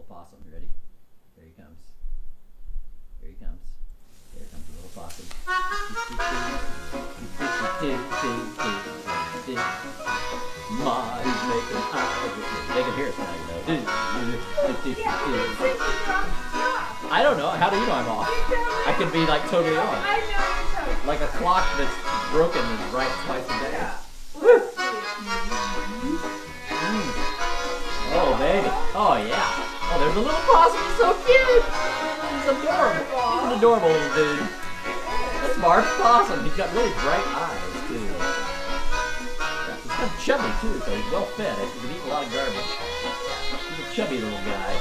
little possum. You ready? Here he comes. Here he comes. Here comes the little possum. Ma, he's making eyes. They can hear us now, you know. I don't know. How do you know I'm off? I could be like totally on. I know you're totally. Like a clock that's broken and right twice a day. Yeah. Oh, baby. Oh, yeah. Oh, there's a little possum. He's so cute. He's adorable. He's an adorable little dude. That's Mark's possum. He's got really bright eyes, too. Yeah, he's kind of chubby, too, so he's well fed. He's been eating a lot of garbage. He's a chubby little guy.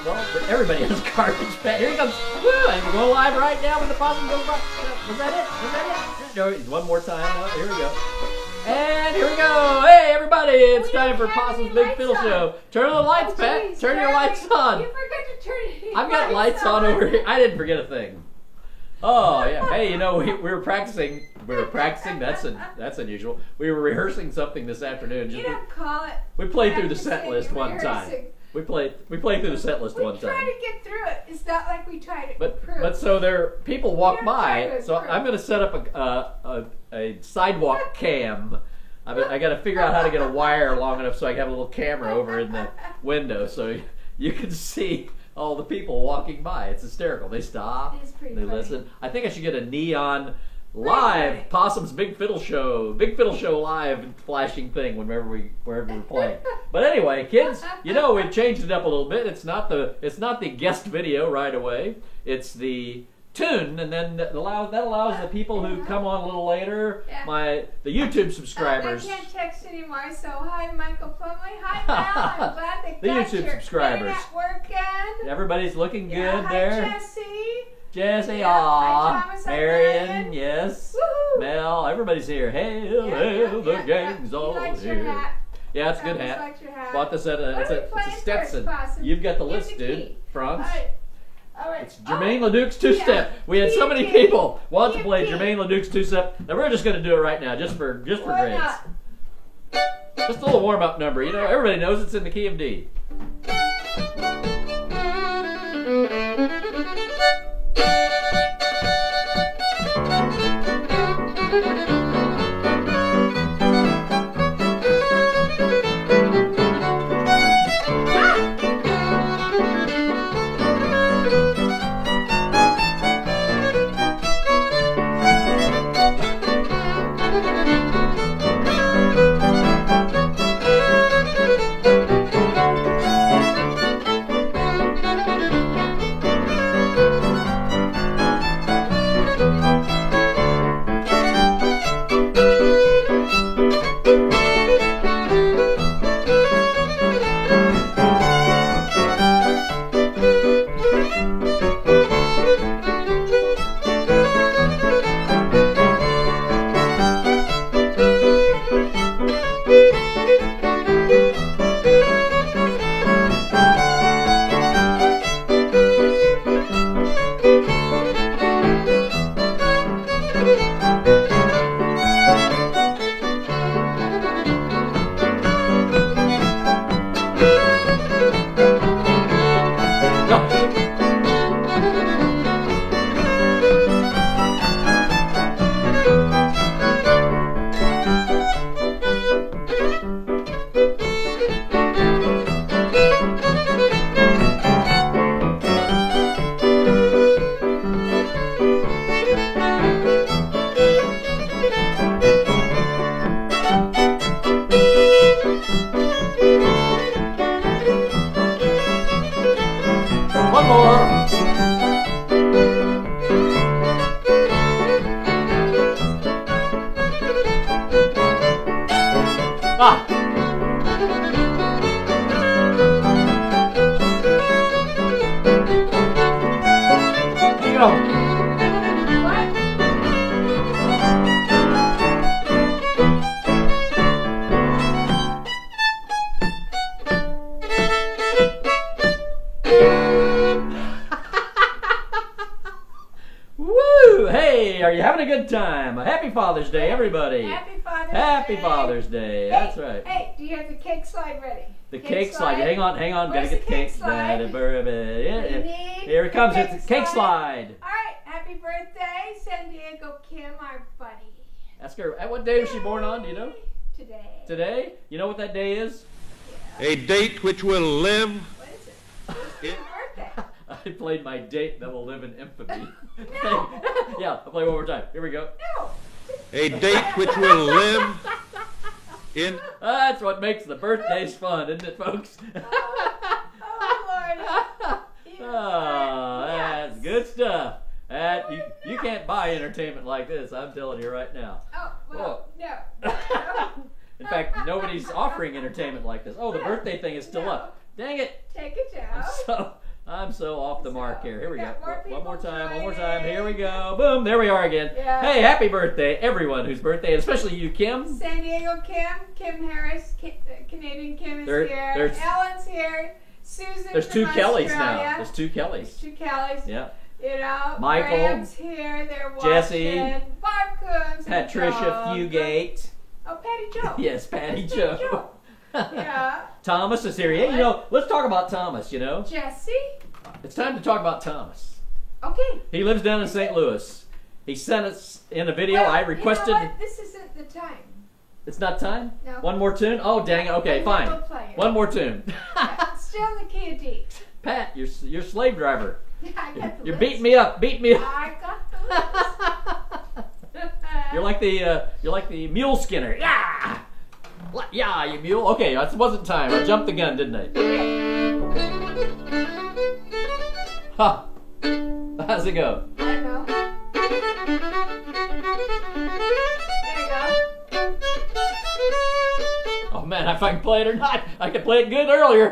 Well, but everybody has garbage fed. Here he comes. Woo! And we're going live right now when the possum goes by. Was that it? Was that it? No, one more time. No, here we go. And here we go. Hey, everybody. It's time for Possum's Big Fiddle Show. Turn on the lights, Pat. Turn your lights on. You forgot to turn it. I've got lights on over here. I didn't forget a thing. Oh, yeah. Hey, you know, we were practicing. We were practicing. That's unusual. We were rehearsing something this afternoon. You don't call it. We played through the set list one time. We played through the set list one time. We try to get through it. It's not like we try to improve. But so people walk by. So I'm going to set up a sidewalk cam. I got to figure out how to get a wire long enough so I can have a little camera over in the window so you can see all the people walking by. It's hysterical. They stop. It's pretty They funny. listen. I think I should get a neon live Possum's Big Fiddle Show live flashing thing wherever we're playing. But anyway, kids, you know we've changed it up a little bit. It's not the guest video right away. It's the tune, and then that allows the people who come on a little later, the YouTube subscribers. I can't text anymore, so hi Michael Plumley, hi Val, I'm glad they The got YouTube your subscribers. internet working. Everybody's looking good Yeah, hi there. Jesse. Jesse, Yeah, hi, aw, Thomas, hi, Marion, Marion. yes, Woohoo. Mel, everybody's here. Hail, hail, the gang's He all likes your here. hat. Yeah, it's a good Thomas hat. likes your hat. Bought this at What it's are we a playing Stetson. first, Possum? You've got the Give list, the dude. key. Franz. All right. It's Jermaine Leduc's two-step. We had so many people want to play Jermaine Leduc's two-step, and we're just going to do it right now, just for Why grades. not? Just a little warm-up number. You know, everybody knows it's in the key of D. One more. Ah. Here you go. Woo! Hey, are you having a good good time. Happy Father's Day, everybody. Happy Father's Day. Happy Father's Day. That's right. Hey, do you have the cake slide ready? The cake slide. Hang on. Where's Gotta get the cake slide? Here it comes. It's a cake slide. All right. Happy birthday, San Diego Kim, our buddy. Ask her, what day was she born on? Do you know? Today. Today? You know what that day is? A date which will live. What is it? It's your birthday. I played my date that will live in infamy. No. Yeah, I'll play one more time. Here we go. No. A date which will live in. That's what makes the birthdays fun, isn't it, folks? Oh, Lord. Oh, that's Yes. good stuff. You can't buy entertainment like this, I'm telling you right now. Oh, well, no. In fact, nobody's offering entertainment like this. Oh, the birthday thing is still No. up. Dang it. Take it down. I'm so off the mark here. Here we go. got more One more people time. Here we joining. go. Boom. There we are again. Yeah. Hey, happy birthday, everyone whose birthday, especially you, Kim. San Diego Kim Harris, Canadian Kim is here. there's- Ellen's here. Susan There's two from Kellys Australia. now. There's two Kellys. Two Kellys. Yeah. You know, Michael, Graham's here. They're watching. Jesse, Barb Coombs, Patricia Fugate. Oh, Patty Joe. Yes, Patty Patty Joe. Joe. Yeah. Thomas is here. Yeah, you know, let's talk about Thomas, you know. Jesse. It's time to talk about Thomas. Okay. He lives down in St. Louis. He sent us in a video. Well, I requested. You know what? This isn't the time. It's not time? No. One more tune? Oh, dang it. Okay, And fine. then we'll play it. One more tune. Still in the key of D. Pat, you're slave driver. I got the You're list. beating me up. Beat me up. I got the list. You're like the mule skinner. Yeah. Yeah, you mule. Okay, that wasn't time. I jumped the gun, didn't I? Ha. How's it go? I don't know. There you go. Oh man, if I can play it or not, I could play it good earlier.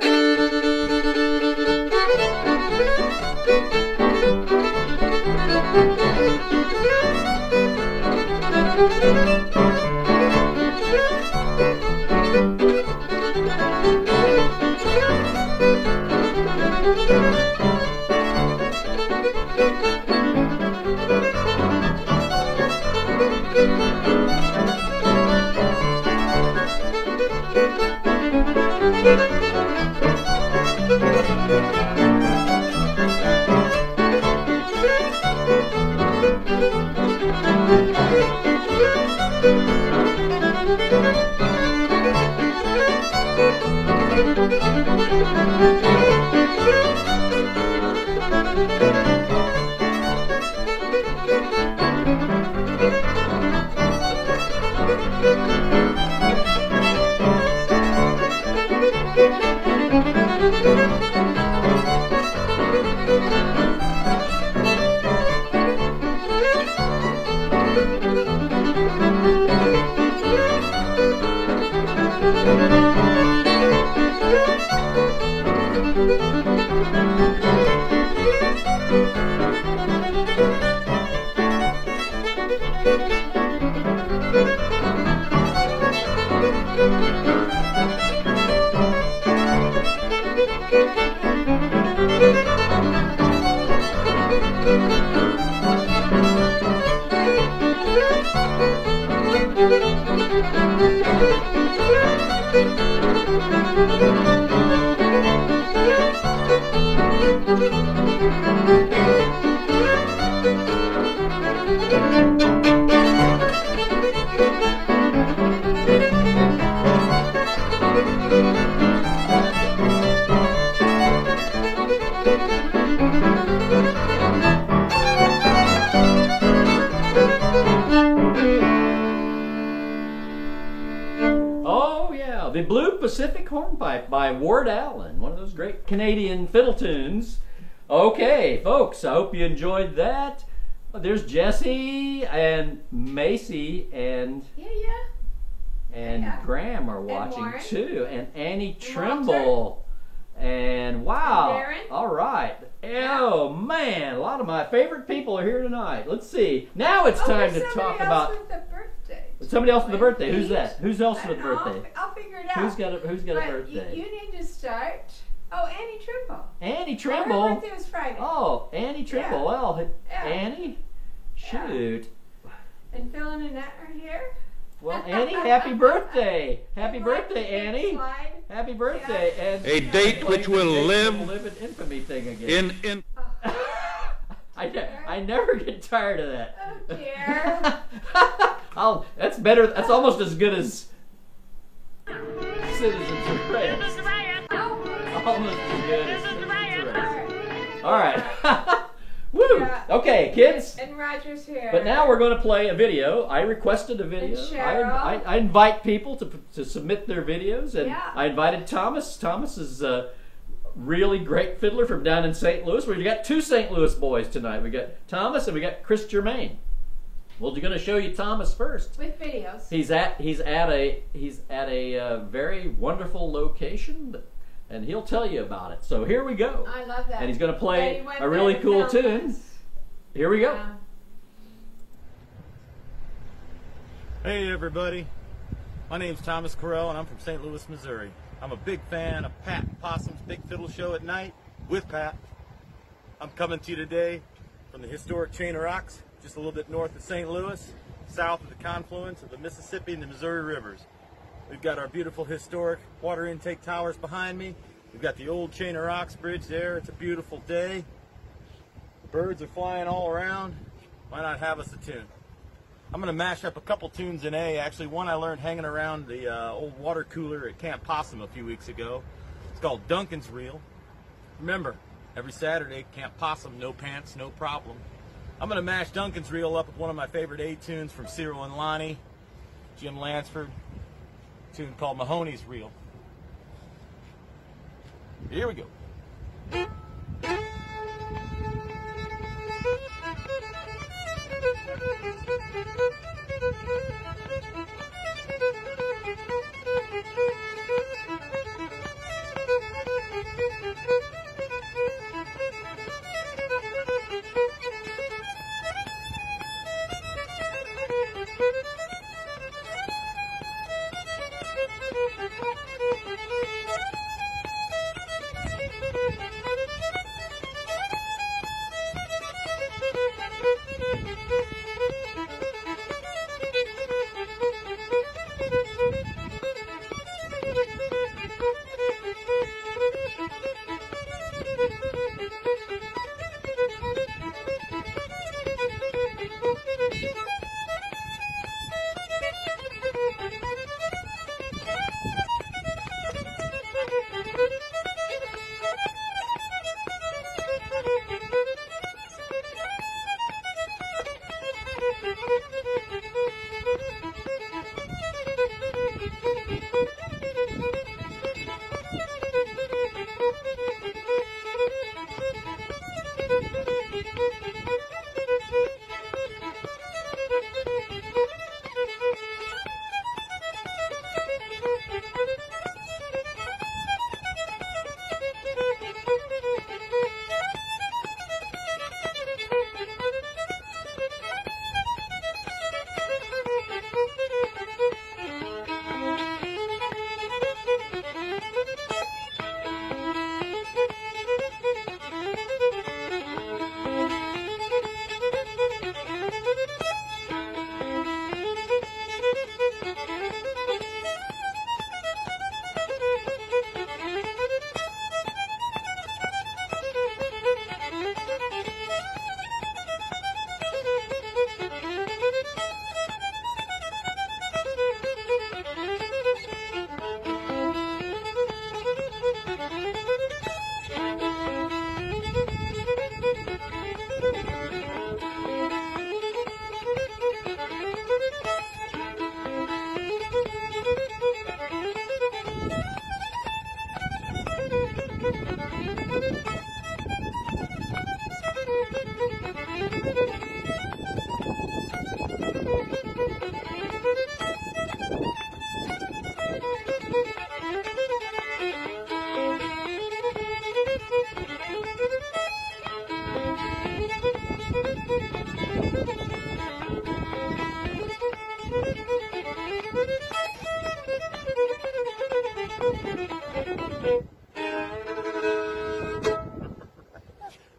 Oh yeah, the Blue Pacific Hornpipe by Ward Allen, one of those great Canadian fiddle tunes. Okay, folks, I hope you enjoyed that. There's Jesse and Macy and Yeah. Yeah. Graham are watching Warren. too, and Annie And Trimble, and wow, And Darren. all right. Oh man, a lot of my favorite people are here tonight. Let's see. Now it's time to there's talk somebody about else with a birthday. somebody else with a birthday. Who's Pete. that? Who's else I with a don't know. birthday? I'll figure it out. Who's got a But birthday? You need to start. Oh, Annie Trimble. Annie Her Trimble. birthday was Friday. Oh, Annie Trimble. Yeah. Well, Yeah. Annie, shoot. And Phil and Annette are here. Well, Annie, happy birthday! Happy birthday, Like the Annie! slide. Happy birthday! And A date which will live in infamy thing again. in I never get tired of that. Oh dear. That's better. That's almost as good as Citizens Arrest. Oh. Almost as good as Citizens Arrest. All right. Woo. Yeah. Okay, kids. And Roger's here. But now we're going to play a video. I requested a video. And Cheryl. I invite people to submit their videos, and Yeah. I invited Thomas. Thomas is a really great fiddler from down in St. Louis. We've got two St. Louis boys tonight. We got Thomas and we got Chris Germain. Well, we're going to show you Thomas first. With videos. He's at a very wonderful location, and he'll tell you about it. So here we go. I love that. And he's going to play Yeah, you went a really there cool to film tune. us. Here we go. Yeah. Hey everybody, my name's Thomas Carell and I'm from St. Louis, Missouri. I'm a big fan of Pat Possum's Big Fiddle Show at night with Pat. I'm coming to you today from the historic Chain of Rocks, just a little bit north of St. Louis, south of the confluence of the Mississippi and the Missouri rivers. We've got our beautiful historic water intake towers behind me. We've got the old Chain of Rocks bridge there. It's a beautiful day. Birds are flying all around. Why not have us a tune? I'm going to mash up a couple tunes in A. Actually, one I learned hanging around the old water cooler at Camp Possum a few weeks ago. It's called Duncan's Reel. Remember, every Saturday, Camp Possum, no pants, no problem. I'm going to mash Duncan's Reel up with one of my favorite A tunes from Cyril and Lonnie, Jim Lansford, a tune called Mahoney's Reel. Here we go.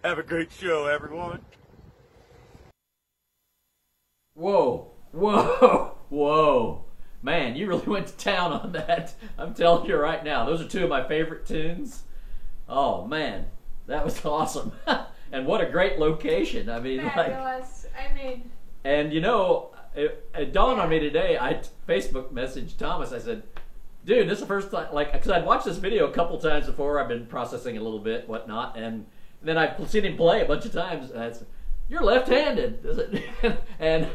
Have a great show, everyone. Whoa. Whoa, whoa. Man, you really went to town on that. I'm telling you right now. Those are two of my favorite tunes. Oh, man. That was awesome. And what a great location. I mean, Fabulous. And you know, it dawned on me today. I Facebook messaged Thomas. I said, dude, this is the first time, because I'd watched this video a couple times before. I've been processing a little bit, whatnot. And then I've seen him play a bunch of times. And I said, you're left-handed, is it? and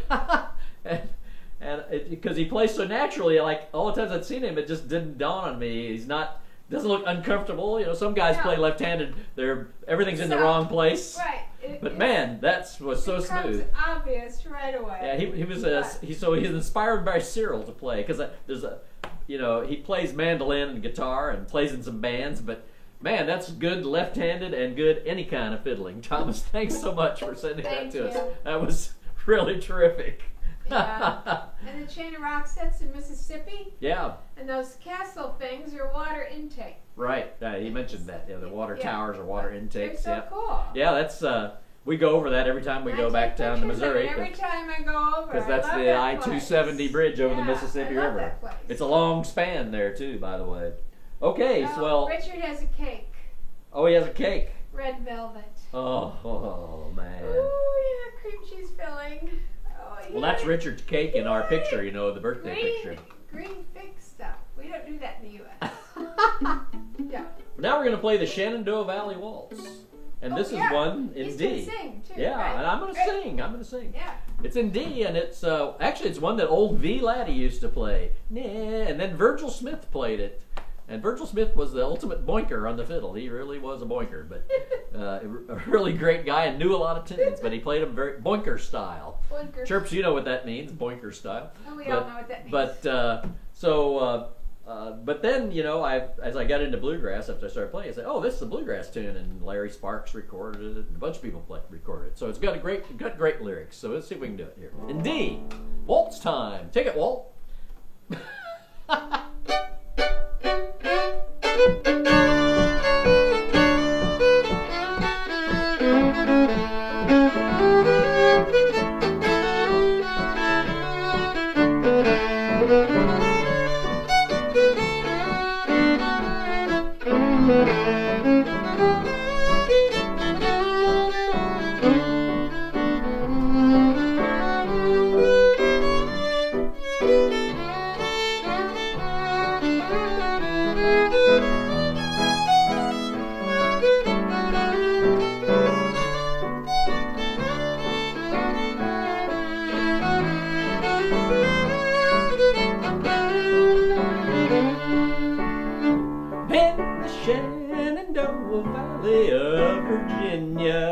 because he plays so naturally, like all the times I'd seen him, it just didn't dawn on me. He's not, doesn't look uncomfortable. You know, some guys play left-handed. Everything's in the wrong place. Right. But man, was so smooth. Obvious right away. Yeah, he's inspired by Cyril to play, because he plays mandolin and guitar and plays in some bands, but. Man, that's good left-handed and good any kind of fiddling. Thomas, thanks so much for sending that to us. That was really terrific. Yeah. And the chain of rock sets in Mississippi. Yeah. And those castle things are water intake. Right. He mentioned that. Yeah, the water towers are water intakes. They're so cool. Yeah, that's we go over that every time we go back down to Missouri. Every time I go over, because that's the I-270 bridge over the Mississippi River. That place. It's a long span there too, by the way. Okay, well. Richard has a cake. Oh, he has a cake. Red velvet. Oh man. Oh yeah, cream cheese filling. Oh yeah. Well, that's Richard's cake in our picture, you know, the birthday picture. Green fig stuff. We don't do that in the U.S. Yeah. Now we're going to play the Shenandoah Valley Waltz. And this is one in D. He's gonna sing too. Yeah, right? and I'm going to sing. Yeah. It's in D, and it's actually it's one that old V. Laddie used to play. And then Virgil Smith played it. And Virgil Smith was the ultimate boinker on the fiddle. He really was a boinker, but a really great guy and knew a lot of tunes. But he played them very boinker style. Boinker. Chirps, you know what that means, boinker style. Oh, we all know what that means. But then, you know, as I got into bluegrass after I started playing, I said, "Oh, this is a bluegrass tune," and Larry Sparks recorded it. And a bunch of people recorded it. So it's got great lyrics. So let's see if we can do it here. In D, waltz time. Take it, Walt. Shenandoah Valley of Virginia,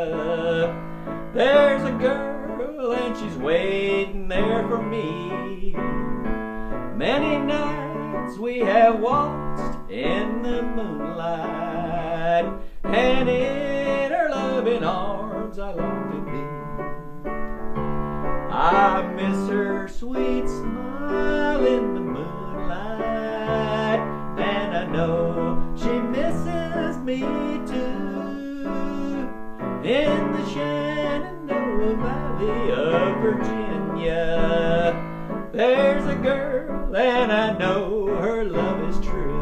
there's a girl and she's waiting there for me. Many nights we have waltzed in the moonlight, and in her loving arms I long to be. I miss her sweet smile in the moonlight, and I know she misses me too. In the Shenandoah Valley of Virginia, there's a girl and I know her love is true.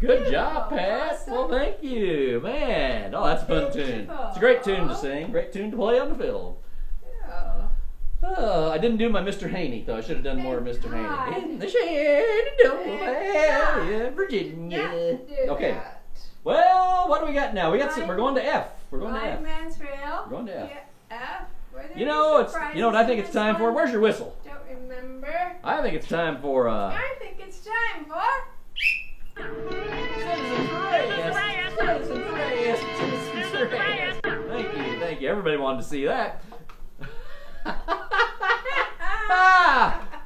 Good job, Pat. Awesome. Well, thank you, man. Oh, that's a fun tune. It's a great tune to sing, great tune to play on the fiddle. I didn't do my Mr. Haney, though. I should have done more of Mr. Haney. In the Shenandoah Valley of Virginia. Yeah, Okay. That. Well, what do we got now? We're going to F. We're going to F. Blind Man's Rail. We're going to F. Yeah, F. Were there You know, any it's surprises what I think in it's this time for. one? Where's your whistle? Don't remember. I think it's time for I think it's time for. Citizens Arrest. Citizens Arrest. Citizens Arrest. Thank you. Everybody wanted to see that.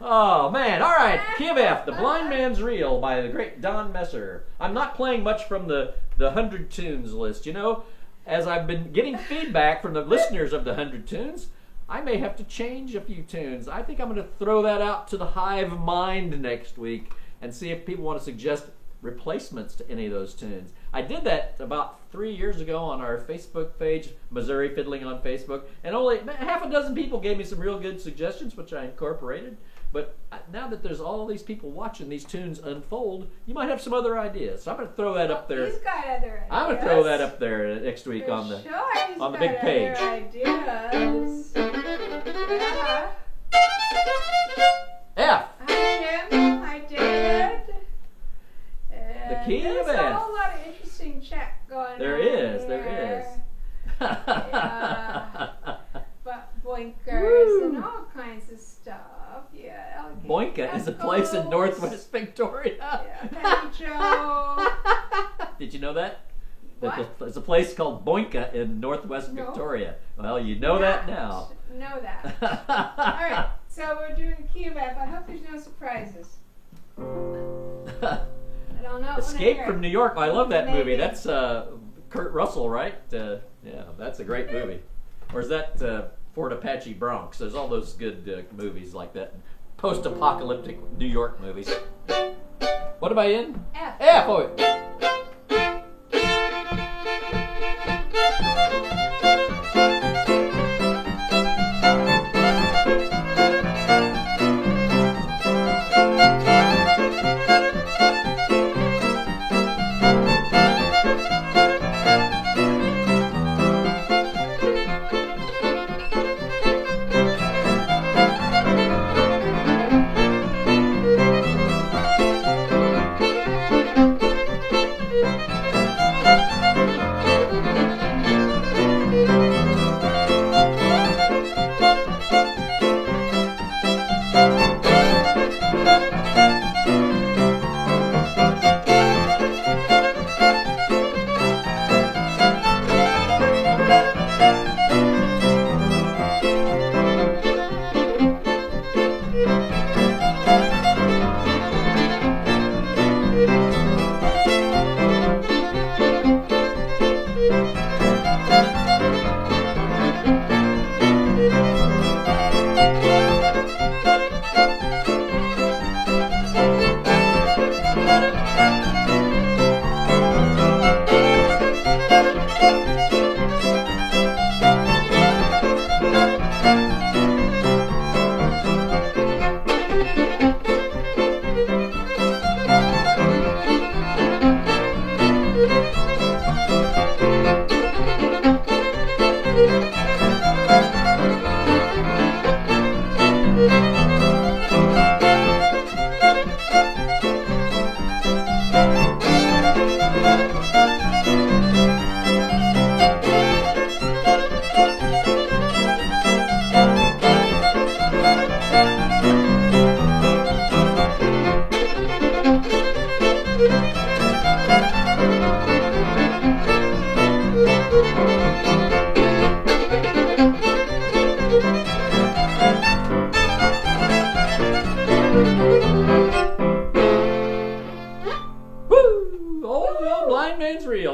Oh man! All right, KIVF, The Blind Man's Reel by the great Don Messer. I'm not playing much from the 100 Tunes list. You know, as I've been getting feedback from the listeners of the 100 Tunes, I may have to change a few tunes. I think I'm going to throw that out to the hive mind next week and see if people want to suggest replacements to any of those tunes. I did that about 3 years ago on our Facebook page, Missouri Fiddling on Facebook, and only half a dozen people gave me some real good suggestions, which I incorporated. But now that there's all these people watching these tunes unfold, you might have some other ideas. So I'm going to throw that up there. He's got other ideas. I'm going to throw that up there next week For on the sure, he's on the got big page. Other ideas. Yeah. F. Hi Jim. Hi David. The key of There's a F. whole lot of interesting chat going There on. is. Yeah. But boinkers Woo. and all kinds of stuff. Yeah. alligator Boinka is a place in tentacles. Northwest Victoria. Yeah. Penny Joe. Did you know that? What? There's a place called Boinka in Northwest No. Victoria. Well, you know that now. Know that. All right. So we're doing a key map. I hope there's no surprises. I don't know. Escape from New York. I love that movie. Maybe. That's Kurt Russell, right? Yeah, that's a great movie. Or is that Fort Apache Bronx? There's all those good movies like that. Post-apocalyptic New York movies. What am I in? F. F. Oh.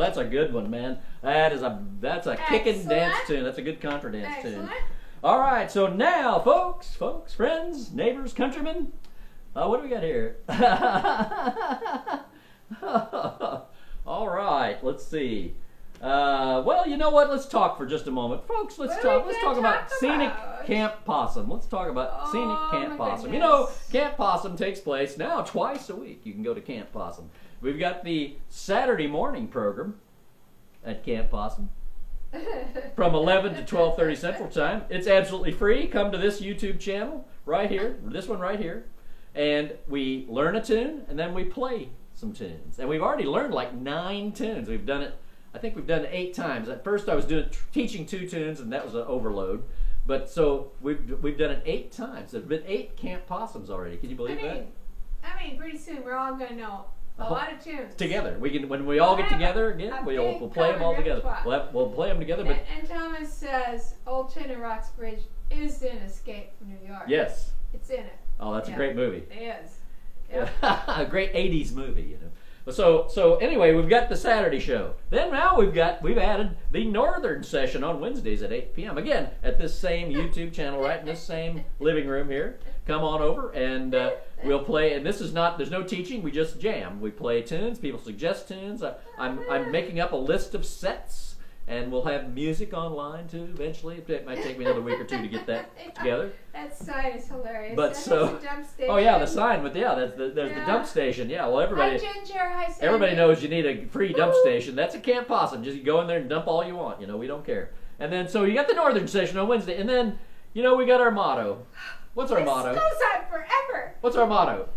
That's a good one, man. That's a kicking dance tune. That's a good contra dance tune. Excellent. All right, so now, folks, friends, neighbors, countrymen, what do we got here? All right, let's see. Well, you know what? Let's talk for just a moment, folks. Let's What talk. are we Let's gonna talk about talk Scenic about? Camp Possum. Let's talk about Oh, Scenic Camp my Possum. You goodness. know, Camp Possum takes place now twice a week. You can go to Camp Possum. We've got the Saturday morning program at Camp Possum from 11 to 12:30 Central Time. It's absolutely free. Come to this YouTube channel right here, this one right here, and we learn a tune and then we play some tunes. And we've already learned like 9 tunes. We've done it, I think we've done it 8 times. At first I was teaching 2 tunes, and that was an overload. But so we've done it 8 times. There've been 8 Camp Possums already. Can you believe that? I mean, pretty soon we're all going to know a lot of tunes. Together. We can, when we all get together again, we'll play them all together. We'll play them together. But and Thomas says Old China Rocks Bridge is in Escape from New York. yes. It's in it. Oh, that's a great movie. It is. Yep. A great 80s movie, you know. So anyway, we've got the Saturday show. Then now we've added the Northern session on Wednesdays at 8 p.m. Again, at this same YouTube channel, right in this same living room here. Come on over and we'll play. And this is not, there's no teaching, we just jam. We play tunes, people suggest tunes. I'm making up a list of sets. And we'll have music online too eventually. It might take me another week or 2 to get that together. That sign is hilarious. But that so, has a dump station. oh yeah, the sign. But yeah, there's the dump station. Yeah, well everybody, Hi, Ginger. Hi, Sandy. everybody knows you need a free dump station. That's a Camp Possum. Just go in there and dump all you want. You know, we don't care. And then so you got the Northern session on Wednesday, and then you know we got our motto. What's our motto? This goes on forever. What's our motto?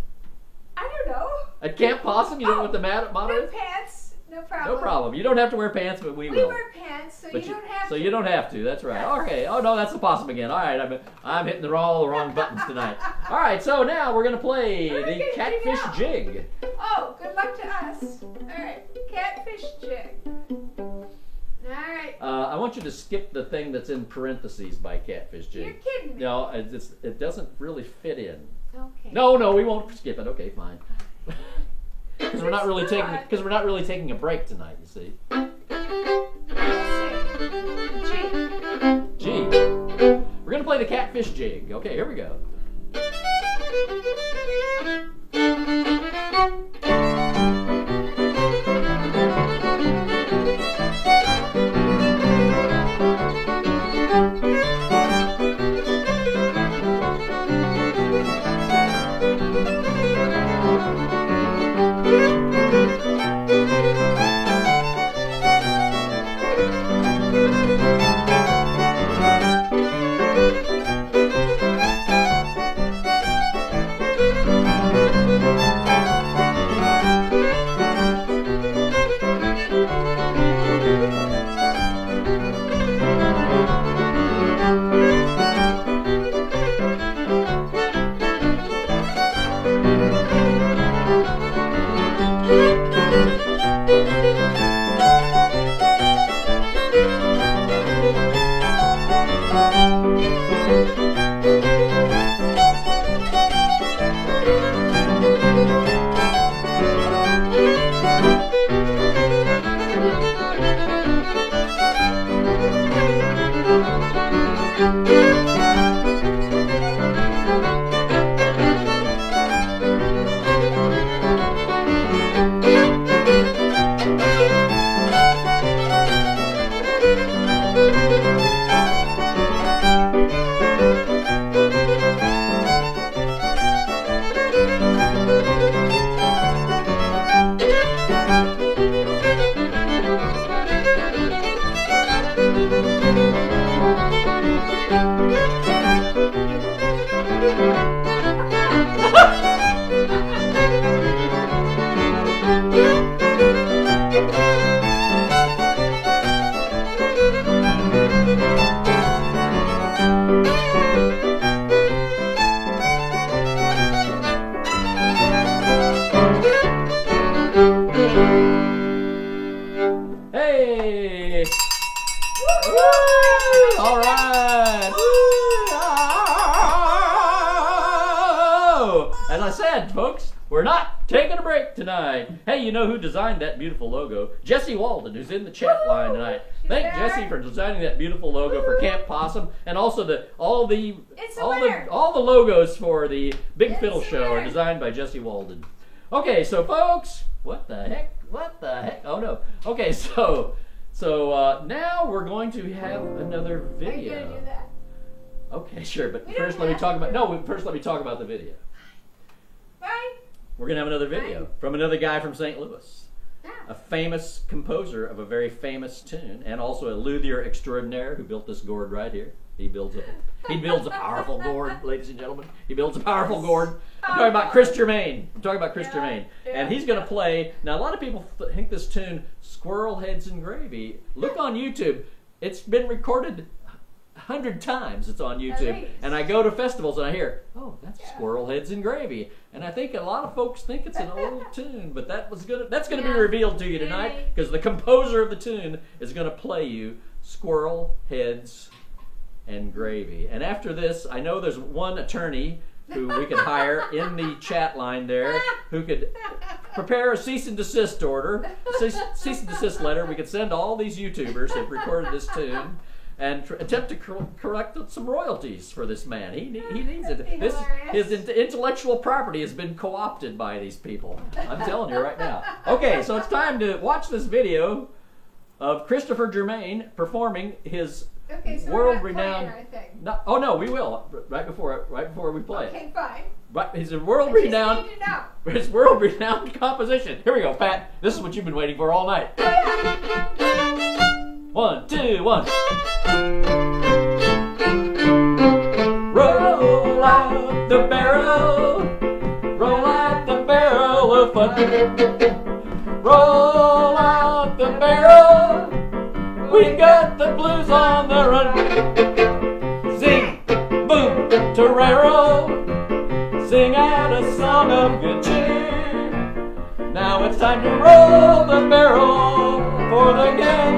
I don't know. At Camp Possum, you know what the motto No is? pants. No problem. No problem. You don't have to wear pants, but we We will. wear pants, so But you don't have so to. you don't have to. That's right. Okay. Oh no, that's the possum again. All right, I'm hitting all the wrong buttons tonight. All right. So now we're gonna play We're the gonna Catfish figure out. Jig. Oh, good luck to us. All right, catfish jig. All right. I want you to skip the thing that's in parentheses by Catfish Jig. You're kidding me. No, it doesn't really fit in. Okay. No, we won't skip it. Okay, fine. Because we're not really It's taking not. because we're not really taking a break tonight. You see. G. G. We're gonna play the Catfish Jig. Okay, here we go. Hey! Woo! All right! Woo! As I said, folks, we're not taking a break tonight. Hey, you know who designed that beautiful logo? Jessie Walden, who's in the chat line tonight. Thank there. Jessie for designing that beautiful logo for Camp Possum, and also all the logos for the Big It's Fiddle a Show are winner. designed by Jessie Walden. Okay, so folks, what the heck? What the heck? Oh no. Okay, so now we're going to have another Are you video. gonna do that? Okay, sure, but We first don't let me have talk to. about first let me talk about the video. Right? We're gonna have another video from another guy from St. Louis. a famous composer of a very famous tune, and also a luthier extraordinaire who built this gourd right here. He builds a powerful gourd, ladies and gentlemen. He builds a powerful gourd. I'm talking about Chris Germain. Yeah. And he's going to play. Now, a lot of people think this tune, Squirrel Heads and Gravy. Look on YouTube. It's been recorded 100 times. It's on YouTube. Nice. And I go to festivals and I hear, oh, that's Squirrel Heads and Gravy. And I think a lot of folks think it's an old tune, but that's going to be revealed to you tonight, because the composer of the tune is going to play you Squirrel Heads and Gravy. And after this, I know there's one attorney who we could hire in the chat line there who could prepare a cease and desist order, cease and desist letter. We could send all these YouTubers who have recorded this tune and attempt to collect some royalties for this man. He needs it. His intellectual property has been co-opted by these people. I'm telling you right now. Okay, so it's time to watch this video of Christopher Germain performing his world-renowned. Oh no, we will right before we play it. Okay, fine. But he's a world-renowned. His world-renowned composition. Here we go, Pat. This is what you've been waiting for all night. 1, 2, 1. Roll out the barrel. Roll out the barrel of fun. Roll out the barrel. We got the blues on the run. Zing, boom, torero. Sing out a song of good cheer. Now it's time to roll the barrel for the gang.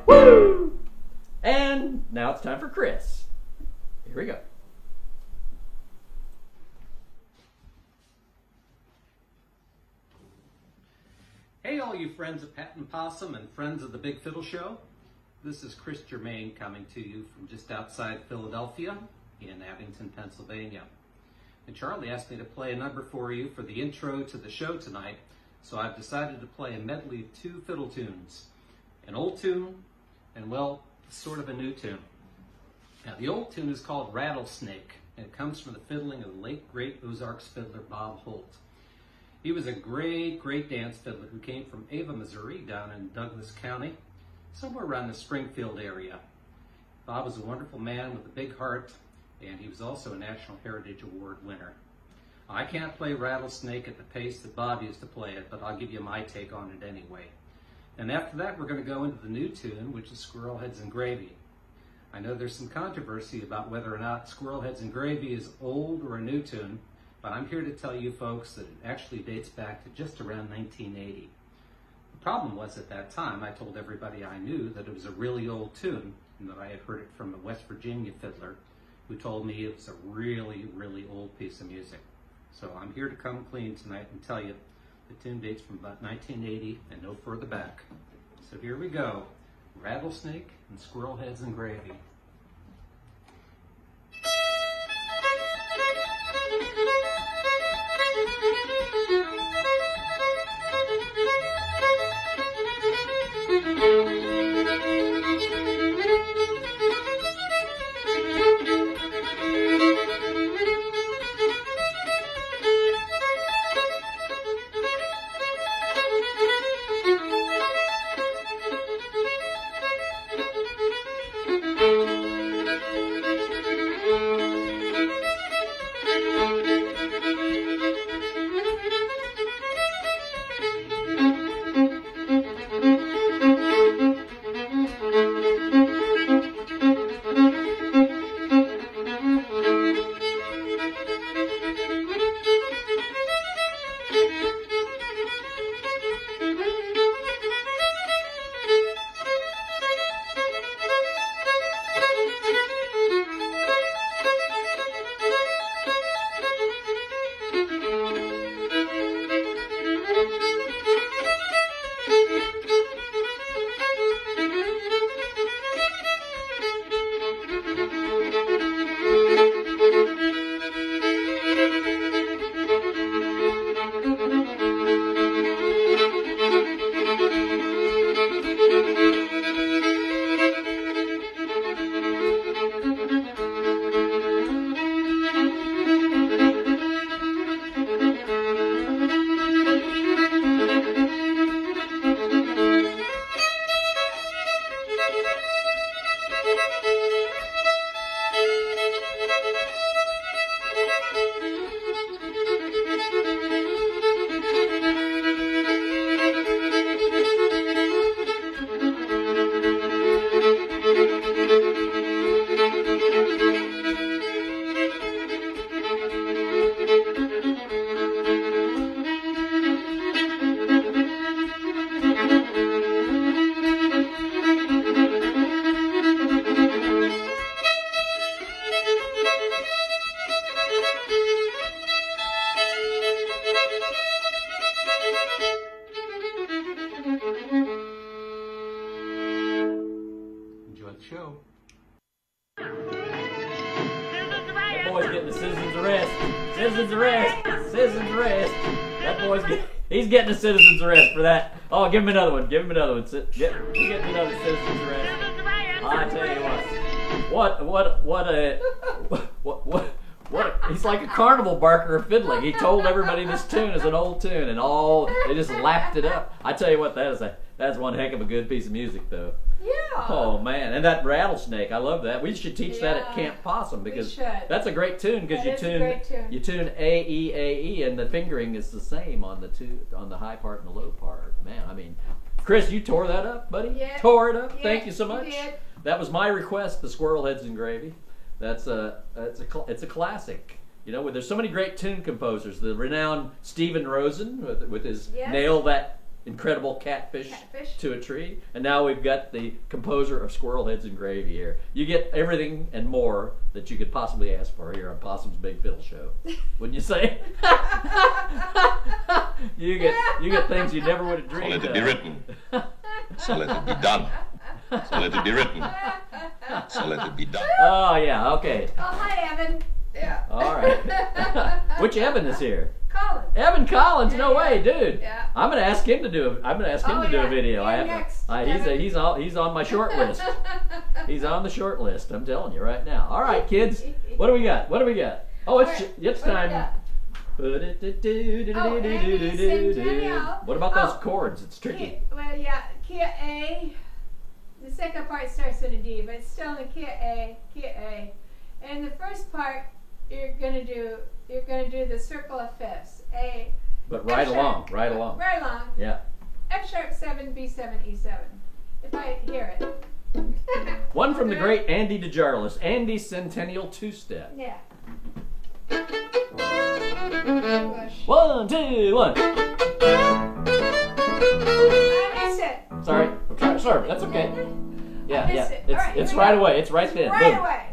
Woo! And now it's time for Chris. Here we go. Hey, all you friends of Pat and Possum and friends of the Big Fiddle Show. This is Chris Germain coming to you from just outside Philadelphia in Abington, Pennsylvania. And Charlie asked me to play a number for you for the intro to the show tonight, so I've decided to play a medley of 2 fiddle tunes. An old tune and, well, sort of a new tune. Now, the old tune is called Rattlesnake, and it comes from the fiddling of the late, great Ozarks fiddler Bob Holt. He was a great, great dance fiddler who came from Ava, Missouri, down in Douglas County, somewhere around the Springfield area. Bob was a wonderful man with a big heart, and he was also a National Heritage Award winner. I can't play Rattlesnake at the pace that Bob used to play it, but I'll give you my take on it anyway. And after that, we're going to go into the new tune, which is Squirrel Heads and Gravy. I know there's some controversy about whether or not Squirrel Heads and Gravy is old or a new tune, but I'm here to tell you folks that it actually dates back to just around 1980. The problem was, at that time, I told everybody I knew that it was a really old tune, and that I had heard it from a West Virginia fiddler who told me it was a really, really old piece of music. So I'm here to come clean tonight and tell you the tune dates from about 1980 and no further back. So here we go. Rattlesnake and Squirrel Heads and Gravy. the show. That boy's getting a citizen's arrest. Citizen's arrest. Citizen's arrest. That he's getting a citizen's arrest for that. Oh, give him another one. Give him another one. He's getting another citizen's arrest. I tell you what. He's like a carnival barker fiddling. He told everybody this tune is an old tune, and they just lapped it up. I tell you what, that's one heck of a good piece of music, though. Yeah. Oh man, and that rattlesnake, I love that. We should teach that at Camp Possum because that's a great tune because you tune A E A E and the fingering is the same on the high part and the low part. Man, I mean, Chris, you tore that up, buddy. Yeah. Tore it up. Yeah, Thank you so much. Did. That was my request. The Squirrel Heads and Gravy. It's a classic. You know, there's so many great tune composers. The renowned Stephen Rosen with his Nail That Incredible catfish to a Tree. And now we've got the composer of Squirrel Heads and Gravy here. You get everything and more that you could possibly ask for here on Possum's Big Fiddle Show. Wouldn't you say? You get things you never would have dreamed of. So let it be written. So let it be done. So let it be written. So let it be done. Oh, yeah, okay. Oh, hi, Evan. Yeah. All right. Which Evan is here? Collins. Evan Collins, no way, dude. Yeah. I'm gonna ask him to do a video. Next, he's on my short list. He's on the short list. I'm telling you right now. All right, kids. What do we got? Oh, it's time. What about those chords? It's tricky. Key A. The second part starts in a D, but it's still in the key A. And the first part you're gonna do the circle of fifths. A. But right along. Right along. Yeah. F sharp 7, B7, E7. If I hear it. One from the great Andy DeJarlis, Andy Centennial Two-Step. Yeah. 1, 2, 1. I missed it. Sorry, I'm trying to serve. That's okay. Yeah. It. It's right away. It's right then. Right Boom. away.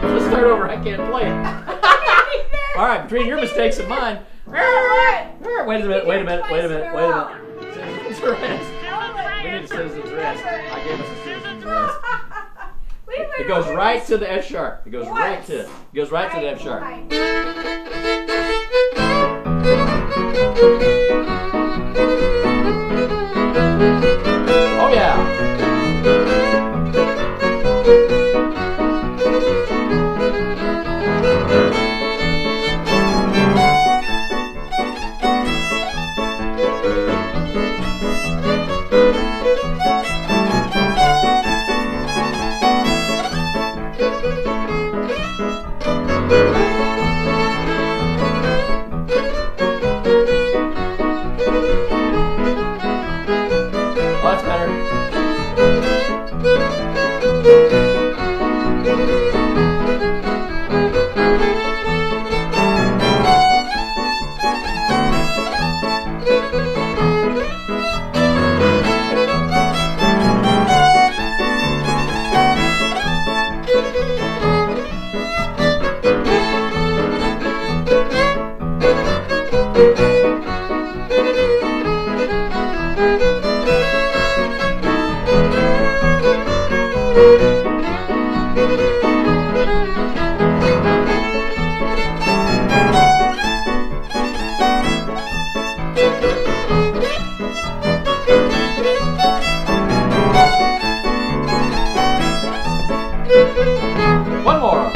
Let's start over. I can't play it. All right, between your mistakes and mine. Wait a minute. Citizen's arrest. We need a citizen's arrest. I gave us a citizen's arrest. It goes right to the F sharp. It goes right to the F sharp. Oh yeah. That's better. One more.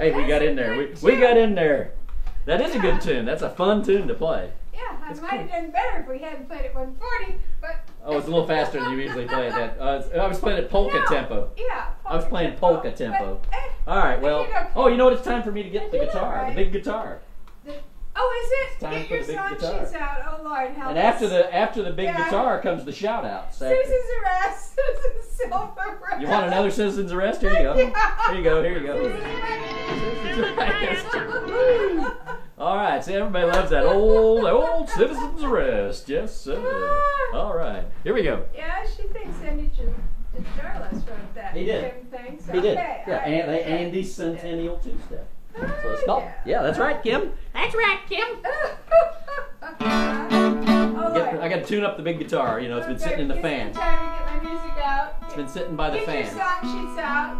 Hey, we got in there. We got in there. That is a good tune. That's a fun tune to play. Yeah, I might have done better if we hadn't played it 140, but Oh, it's a little faster than you usually play it. I was playing at polka No. tempo. Yeah. I was playing polka tempo. But, All right, well, You know, oh, you know what? It's time for me to get the you know, guitar, right? the big guitar. oh, is it? time Get for your the big song guitar. sheets out. Oh Lord, help And us. after the big Yeah. guitar comes the shout outs. Citizen's arrest. Citizen's silver arrest. You want another citizen's arrest? Here you go. Yeah. Here you go. Here you go. Citizen's arrest. All right, see, everybody loves that old citizen's arrest. Yes, sir. All right, here we go. Yeah, she thinks Andy Jarlis wrote that. He did. Same thing. So He did. okay, Yeah, I- and okay. Andy Centennial Two-Step. So Oh, it's called. Yeah, that's right, Kim. That's right, Kim. Oh, Lord. I got to tune up the big guitar. You know, it's been sitting in the Give me fan. time to get my music out. It's been sitting by the Get your fan. song sheets out.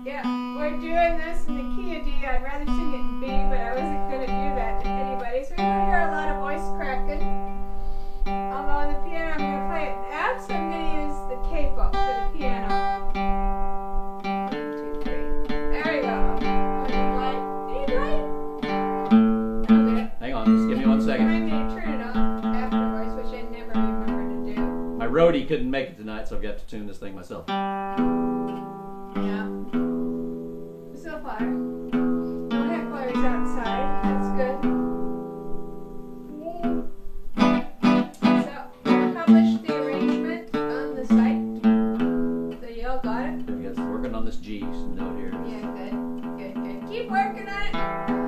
Yeah, we're doing this in the key of D. I'd rather sing it in B, but I wasn't going to do that to anybody. So you're going to hear a lot of voice cracking. Although on the piano, I'm going to play it. Actually, I'm going to use the capo for the piano. 1, 2, 3. There we go. Oh, need light? Need light? Okay. Hang on, just give me 1 second. Remind me to turn it off afterwards, which I never remember to do. My roadie couldn't make it tonight, so I've got to tune this thing myself. Yeah. So far. No hecklers outside. That's good. So, publish the arrangement on the site. So you all got it? I guess working on this G note here. Yeah, good. Good, good. Keep working on it.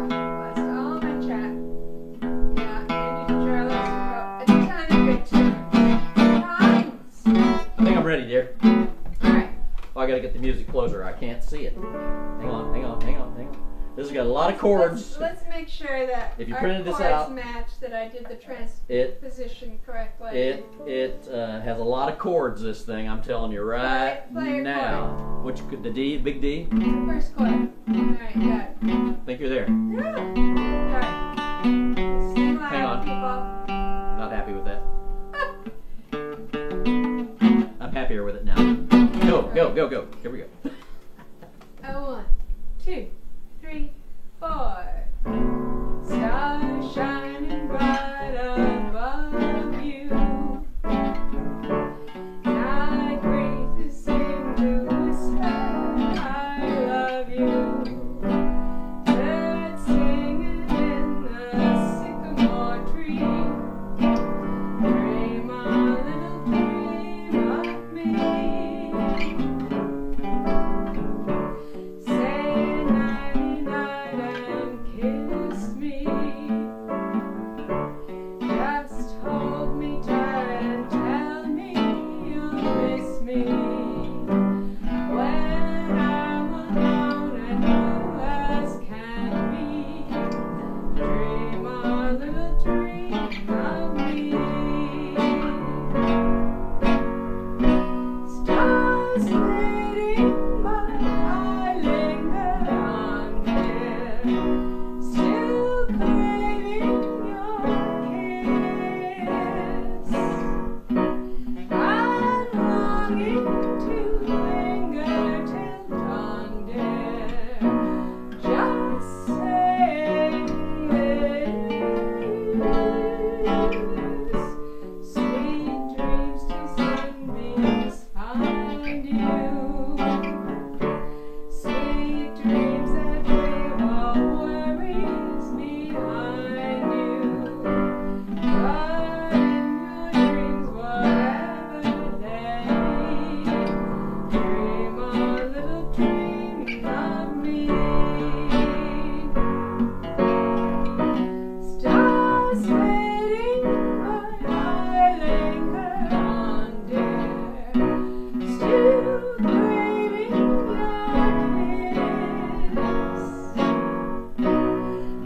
That's all my chat. Yeah, Andy Charles wrote a ton of good tunes. Tons. I think I'm ready, dear. Alright. Oh, I gotta get the music closer. I can't see it. Hang on, hang on, hang on, hang on. This has got a lot of chords. Let's make sure that If you our printed this chords out- match, that I did the It transposition correctly. it has a lot of chords. This thing, I'm telling you right Play your now. Which could the D, big D? First chord. Alright, good. Think you're there? Yeah. Alright. Sing loud, Hang on. people. Not happy with that. I'm happier with it now. Go, go, go, go. Here we go. 1, 2, 3, 4. Stars shining bright above you. Night breezes seem to whisper, I love you. Birds singing in the sycamore tree. Dream a little dream of me. Say nighty night and kiss me. Just hold me tight and tell me you'll miss me. When I'm alone and blue as can be, dream a little dream of me. Stars fading by, I linger on there, still craving your kiss. I'm longing to linger till dawn, dear, just saying this. Sweet dreams to sunbeams find you. Sweet dreams that leave all worries behind you. But in your dreams, whatever they be, dream a little dream of me. Stars fading, but I linger on, dear, still craving your kiss.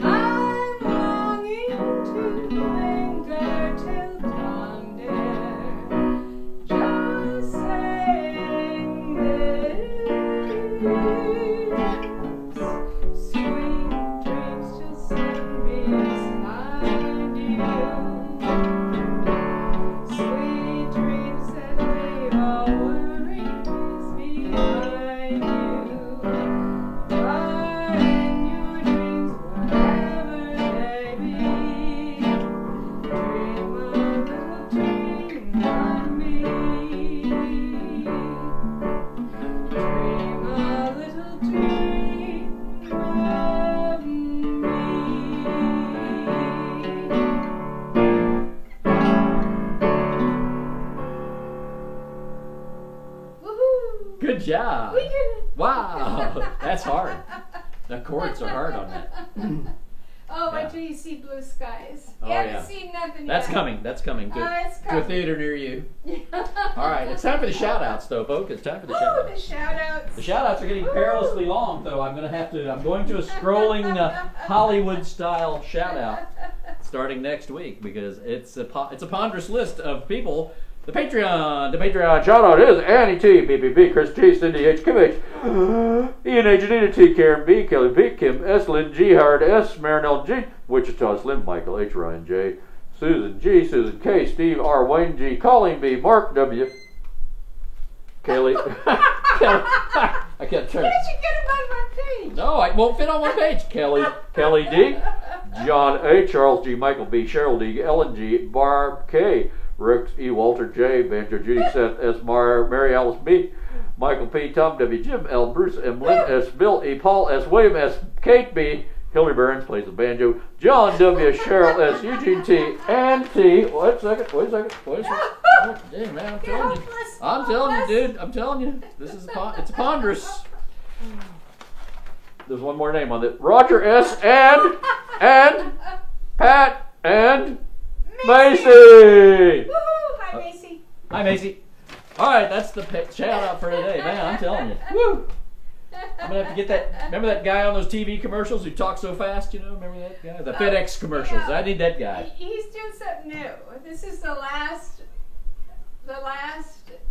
I'm longing to linger till dawn, dear, just saying this. Sweet dreams to sunbeams find you. Sweet dreams that leave all worries behind you. But in your dreams, whatever they be, dream a little dream of me. Good job. We did it. Wow, that's hard. The chords are hard on that. Oh, wait Yeah. till you see Blue Skies. Oh, You haven't yeah. seen nothing That's yet. coming. That's coming. Good. Oh, it's To a coming. theater near you. All right, it's time for the shout outs, though, folks. It's time for the shout Oh, outs. the shout-outs. The shout outs are getting perilously long, though. I'm going to a scrolling Hollywood style shout out starting next week because it's a ponderous list of people. The Patreon shout out is Annie T, BBB, Chris G, Cindy H, Kim H, Ian H, Anita T, Karen B, Kelly B, Kim S, Lynn G, Howard S, Marinelle G, Wichita Slim, Michael H, Ryan J, Susan G, Susan K, Steve R, Wayne G, Colleen B, Mark W, Kaylee. I can't turn. Why did you get them on one page? No, it won't fit on one page. Kelly D, John A, Charles G, Michael B, Cheryl D, Ellen G, Barb K, Rex E, Walter J, Banjo Judy, Seth S, Mary Alice B, Michael P, Tom W, Jim L, Bruce M, Lynn S, Bill E, Paul S, William S, Kate B, Hillary Burns plays the banjo, John W, Cheryl S, Eugene T, Ann T. Wait a second. Oh, dang, man, I'm telling you, dude. I'm telling you, it's a ponderous. There's one more name on it. Roger S. and Pat and Macy. Woohoo! Hi, Macy. Hi, Macy. All right, that's the shout out for today, man. I'm telling you. Woo! I'm gonna have to get that. Remember that guy on those TV commercials who talks so fast? You know, remember that guy? The FedEx commercials. Yeah. I need that guy. He's doing something new. This is the last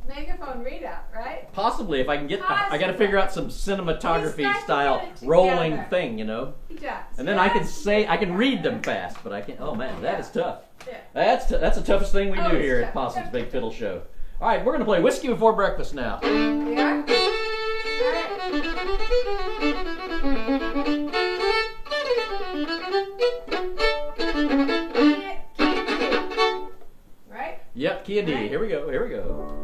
megaphone readout, right? Possibly, if I can get. I got to Possibly. figure out some He's cinematography got to style get it together. rolling thing, you know. He does. And then I can read them fast, but I can't. Oh man, that is tough. Yeah. That's the toughest thing we Oh, do it's here tough. at Possum's Big Fiddle Show. All right, we're gonna play Whiskey Before Breakfast now. We are? Right? Yep, key and D. Right. Here we go.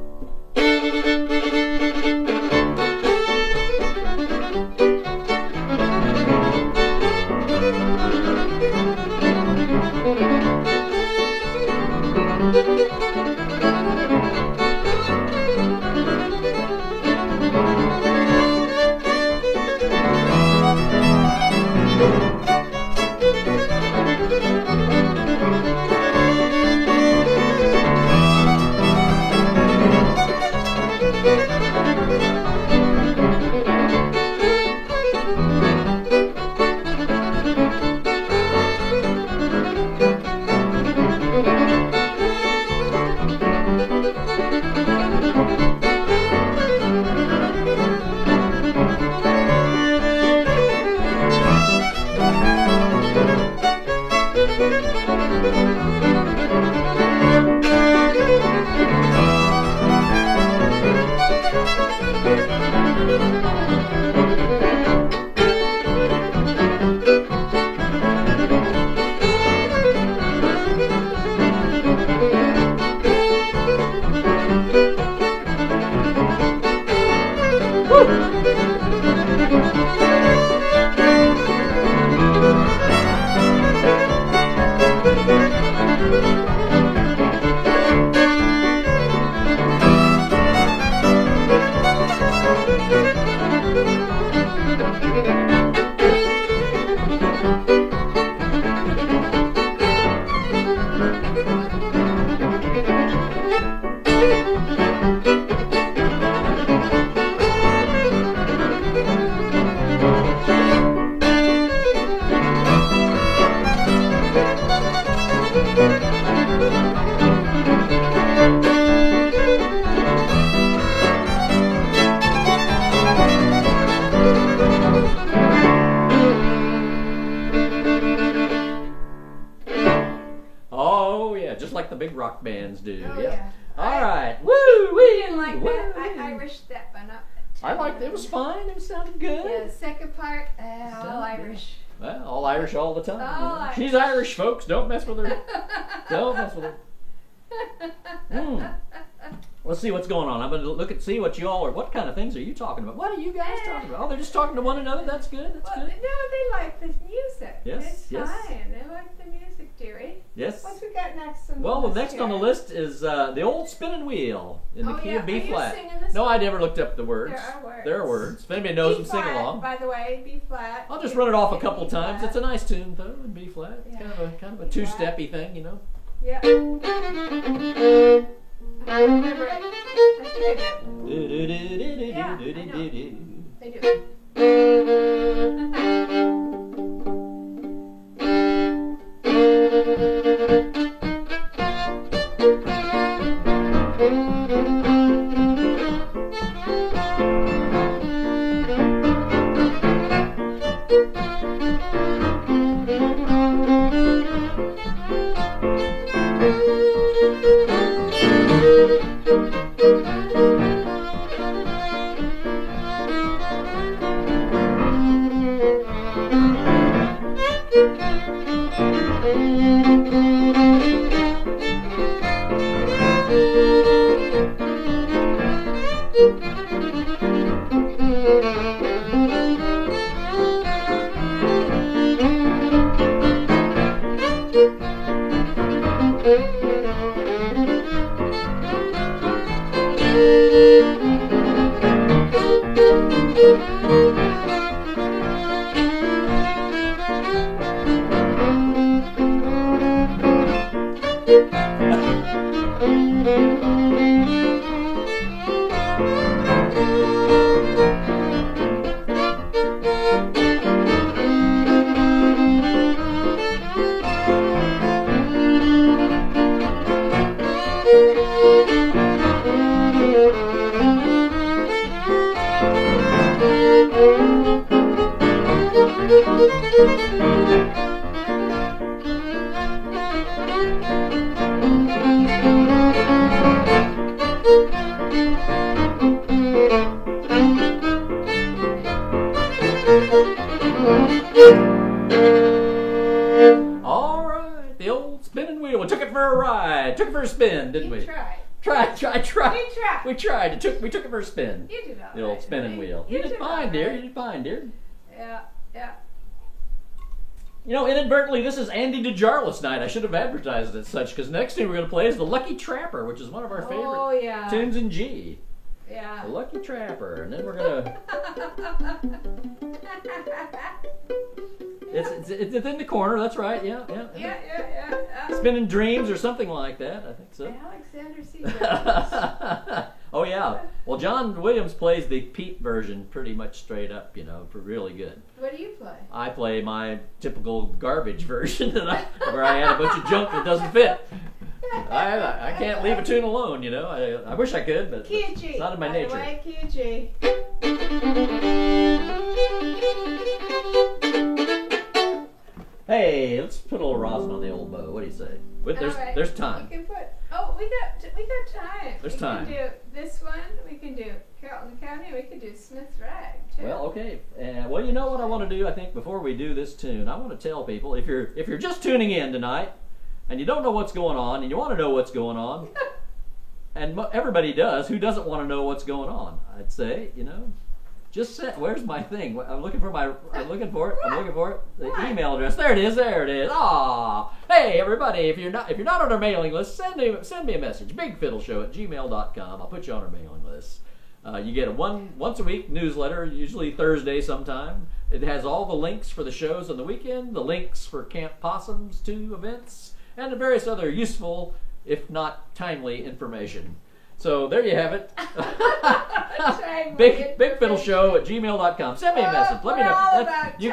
Oh yeah, just like the big rock bands do. Oh, Yep. yeah. All right. Woo! We didn't like that. I Irish that one up. I liked it. It was fine. It sounded good. Yeah, the second part, all Sounded Irish. Well, all Irish all the time. All you know. Irish. She's Irish, folks. Don't mess with her. Don't mess with her. Let's see what's going on. I'm going to see what you all are. What kind of things are you talking about? What are you guys talking about? Oh, they're just talking to one another. That's good. That's Well, good. no, they like the music. Yes, It's yes. fine. They like the music, dearie. Yes. What's we got next on the Well, list next on the here? list is the old spinning wheel in the Oh, key yeah. of B Are you flat. singing this No, one? I never looked up the words. There are words. There are words. If anybody knows them, sing B-flat, along. By the way, B flat. I'll just run it off a B couple flat. times. It's a nice tune, though, in B flat. Yeah. Kind of a B flat. two-steppy thing, you know. Yeah. I remember it. I think I do. I All right, the old spinning wheel. We took it for a ride. Took it for a spin, didn't we? tried. Tried. We tried. We tried. We took it for a spin. You did all The old right, spinning honey. wheel. You did all fine, dear. right. You did fine, dear. Yeah, yeah. You know, inadvertently, this is Andy DeJarlis night. I should have advertised it as such, because next thing we're going to play is The Lucky Trapper, which is one of our favorite Oh, yeah. tunes in G. Yeah. The Lucky Trapper. And then we're going to... It's in the corner, that's right, yeah. Yeah. Spinning Dreams or something like that, I think so. Alexander C. Jones. Oh, yeah. Well, John Williams plays the Pete version pretty much straight up, you know, for really good. What do you play? I play my typical garbage version where I add a bunch of junk that doesn't fit. I can't leave a tune alone, you know. I wish I could, but Key of G. it's not in my By nature. the way, key of G. Hey, let's put a little rosin on the old bow. What do you say? All right. There's time. We can put. Oh, we got time. There's time. We can do this one. We can do Carrollton County. We can do Smith Rag too. Well, okay. Well, you know what I want to do? I think before we do this tune, I want to tell people if you're just tuning in tonight and you don't know what's going on and you want to know what's going on, and everybody does. Who doesn't want to know what's going on? I'd say, you know, just set. Where's my thing? I'm looking for it. The email address. There it is. Ah, hey everybody! If you're not on our mailing list, send me a message. BigFiddleShow@gmail.com. I'll put you on our mailing list. You get a once a week newsletter, usually Thursday sometime. It has all the links for the shows on the weekend, the links for Camp Possum's 2 events, and the various other useful, if not timely, information. So there you have it. BigFiddleShow@gmail.com. Send me a message. Let me know. You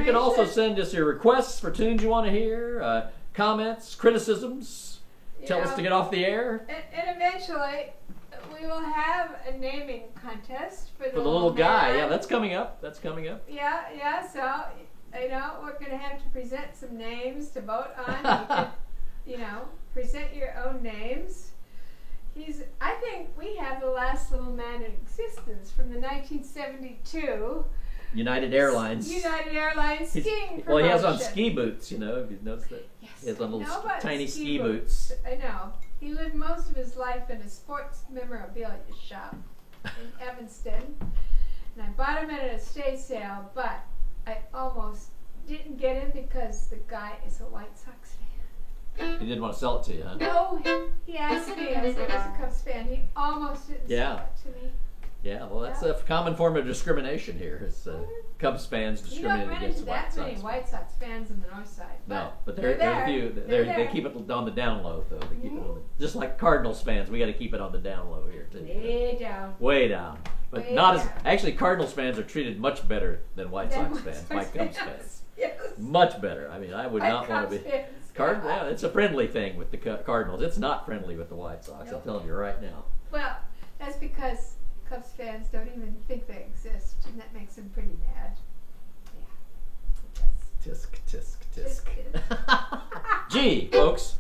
can also send us your requests for tunes you want to hear, comments, criticisms. Tell us to get off the air. And eventually, we will have a naming contest for the little guy. man. Yeah, that's coming up. Yeah. So, you know, we're going to have to present some names to vote on. You can, present your own names. I think we have the last little man in existence from the 1972 United Airlines skiing promotion. Well, he has on ski boots, you know, if you've noticed that. Yes, He has on little I know about tiny ski boots. I know. He lived most of his life in a sports memorabilia shop in Evanston. And I bought him at an estate sale, but I almost didn't get him because the guy is a White Sox fan. He didn't want to sell it to you, huh? No, he asked me. I said I was a Cubs fan. He almost didn't Yeah. sell it to me. Yeah, well, that's a common form of discrimination here. It's Cubs fans You don't discriminating run against into White that Sox. many White Sox fans in the north side. No, but they're there's a few. They're They there. keep it on the down low, though. They keep it on the, just like Cardinals fans, we got to keep it on the down low here too. Way down. Way down, but Way not down. as actually. Cardinals fans are treated much better than White Then Sox White fans, Sox by Cubs fans. Yes. Much better. I mean, I would By not want to Cubs be. fans. Yeah, it's a friendly thing with the Cardinals. It's not friendly with the White Sox. I'm Nope. telling you right now. Well, that's because Cubs fans don't even think they exist, and that makes them pretty mad. Yeah, it does. Tisk, tisk, Tisk, tisk. Gee, folks.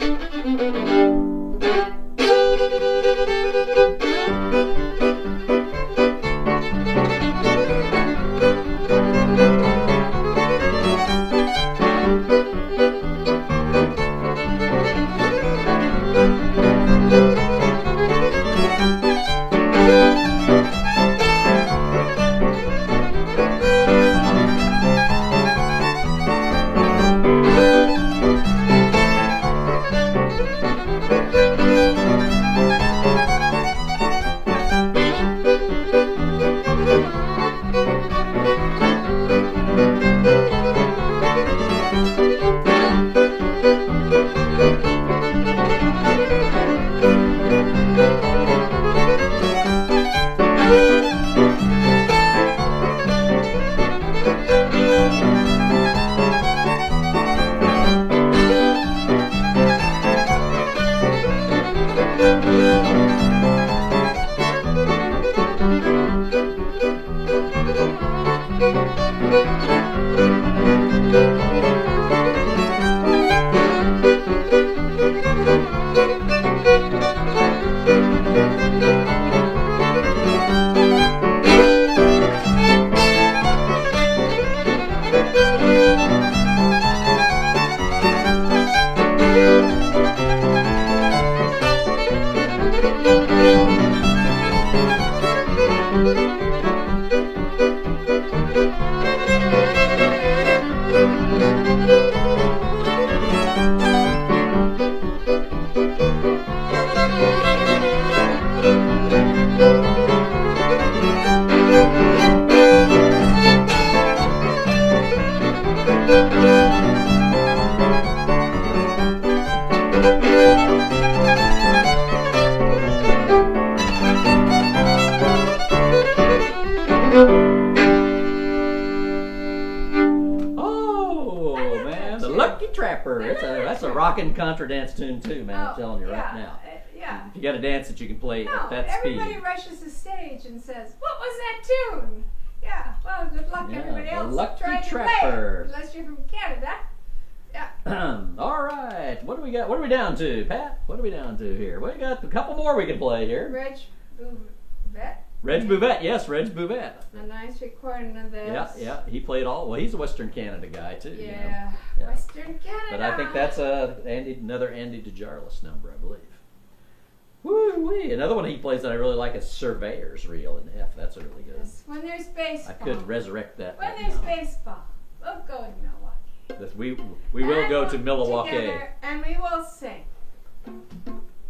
Oh man, the Lucky Trapper. That's a rockin' contra dance tune too, man. I'm telling you right now. Yeah. If you got a dance that you can play No, at that everybody speed. rushes the stage and says, "What was that tune?" Yeah. Well, good luck, Yeah, everybody the else Lucky trying to play Trapper. it, unless you're from Canada. Yeah. All right, what do we got? What are we down to, Pat? What are we down to here? We got a couple more we can play here. Reg Bouvet. Reg Bouvet, yes, Reg Bouvet. A nice recording of this. Yeah, he played all. Well, he's a Western Canada guy too. you know. Yeah. Yeah. Western Canada. But I think that's another Andy DeJarlis number, I believe. Woo-wee. Another one he plays that I really like is Surveyor's Reel in F. That's a really good. Yes, when there's baseball. I could resurrect that. When right there's now. baseball, we'll go to Milwaukee. We will And go we'll to Milwaukee. together, and we will sing.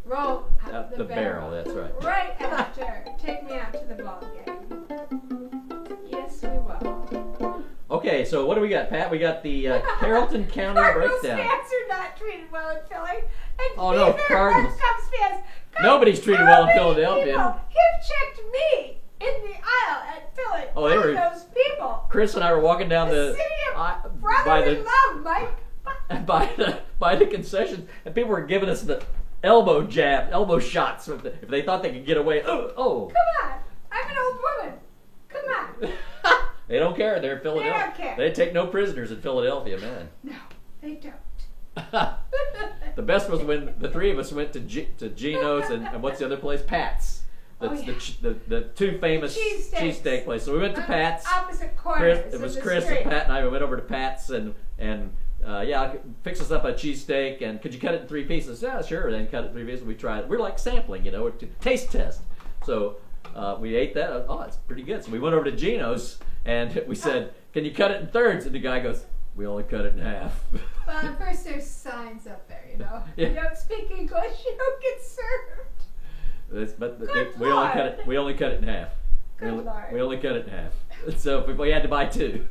Roll Up the barrel, that's right. Right after, take me out to the ball game. Yes, we will. Okay, so what do we got, Pat? We got the Carrollton County Cardinals breakdown. fans are not treated well in Philly. And Oh, no, neither are Cardinals. Cubs fans. Nobody's treated well in How many Philadelphia. people have checked me in the aisle at Philly? Oh, they One were- of those people. Chris and I were walking down The the city by of brotherly the love, Mike. by the concessions, and people were giving us the elbow shots if they thought they could get away. Oh. Come on. I'm an old woman. Come on. They don't care. They're in Philadelphia. don't care. They take no prisoners in Philadelphia, man. No, they don't. The best was when the three of us went to Gino's and what's the other place? Pat's. That's Oh, yeah. the two famous Cheesesteaks. cheesesteak places. So we went to Pat's. Opposite corners. It was of the Chris street. and Pat and I. We went over to Pat's and fix us up a cheesesteak, and could you cut it in 3 pieces? Yeah, sure. Then cut it in 3 pieces. We tried it. We're like sampling, to taste test. So we ate that. Oh, it's pretty good. So we went over to Gino's and we said, "Can you cut it in thirds?" And the guy goes, We only cut it in half. Well, at first there's signs up there, you know. Yeah. You don't speak English, you don't get served. We only cut it. We only cut it in half. Good Lord. We only cut it in half. So if we had to buy two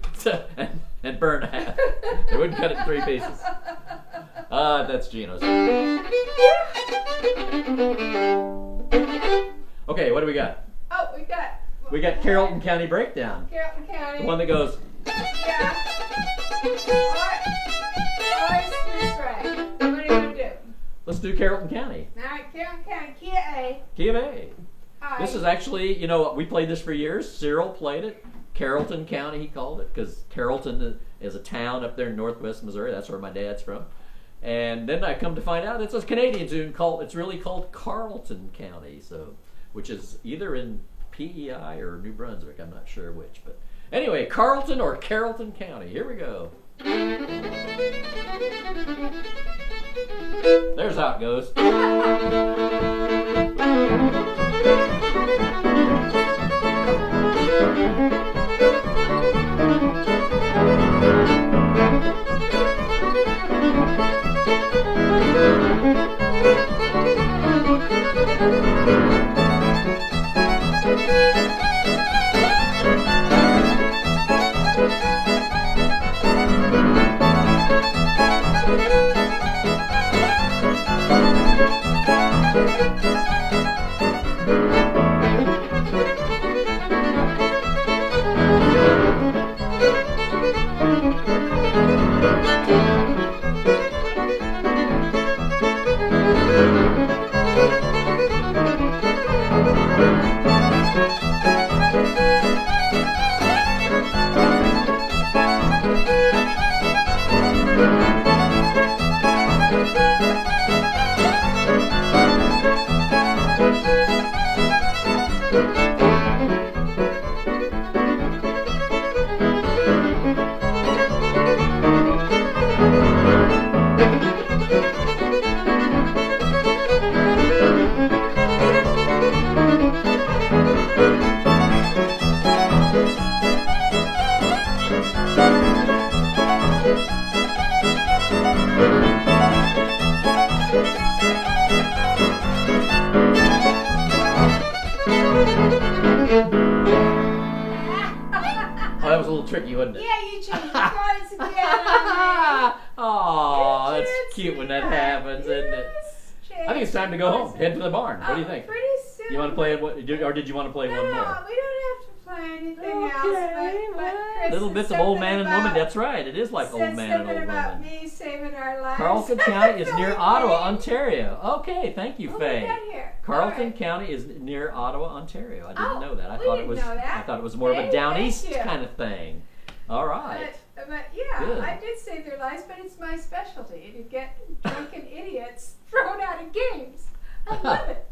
and burn half, they wouldn't cut it in 3 pieces. That's Gino's. Okay, what do we got? Oh, We got Carrollton County Breakdown. Carrollton County. The one that goes. Yeah. Or Spruce Rag. What are you going to do? Let's do Carrollton County. All right, Carrollton County, key A. Key of A. I. This is actually, you know, we played this for years. Cyril played it. Carrollton County, he called it, because Carrollton is a town up there in northwest Missouri. That's where my dad's from. And then I come to find out it's a Canadian tune called. It's really called Carleton County, so which is either in PEI or New Brunswick. I'm not sure which, but anyway, Carleton or Carrollton County. Here we go. There's how it goes. Oh, that was a little tricky, wasn't it? Yeah, you changed the cards again. Oh, that's Yes, cute when that yes, happens, isn't it? yes, I think it's time to go home. Head for the barn. What do you Oh, think? Pretty soon. You want to play it, or did you want to play No, one no, more? we don't have to play anything else. Okay, But Chris Little said bits of old something man and about- woman. That's right. It is like said old man and something old about woman. me saving our lives. Carleton County is near Okay. Ottawa, Ontario. Okay, thank you, What we Faye. got here? Carleton All right. County is near Ottawa, Ontario. I didn't Oh, know that. I we thought it didn't was. know that. I thought it was more of a Hey, down thank east you. kind of thing. All right. But yeah, Good. I did save their lives, but it's my specialty to get drunken idiots thrown out of games. I love it.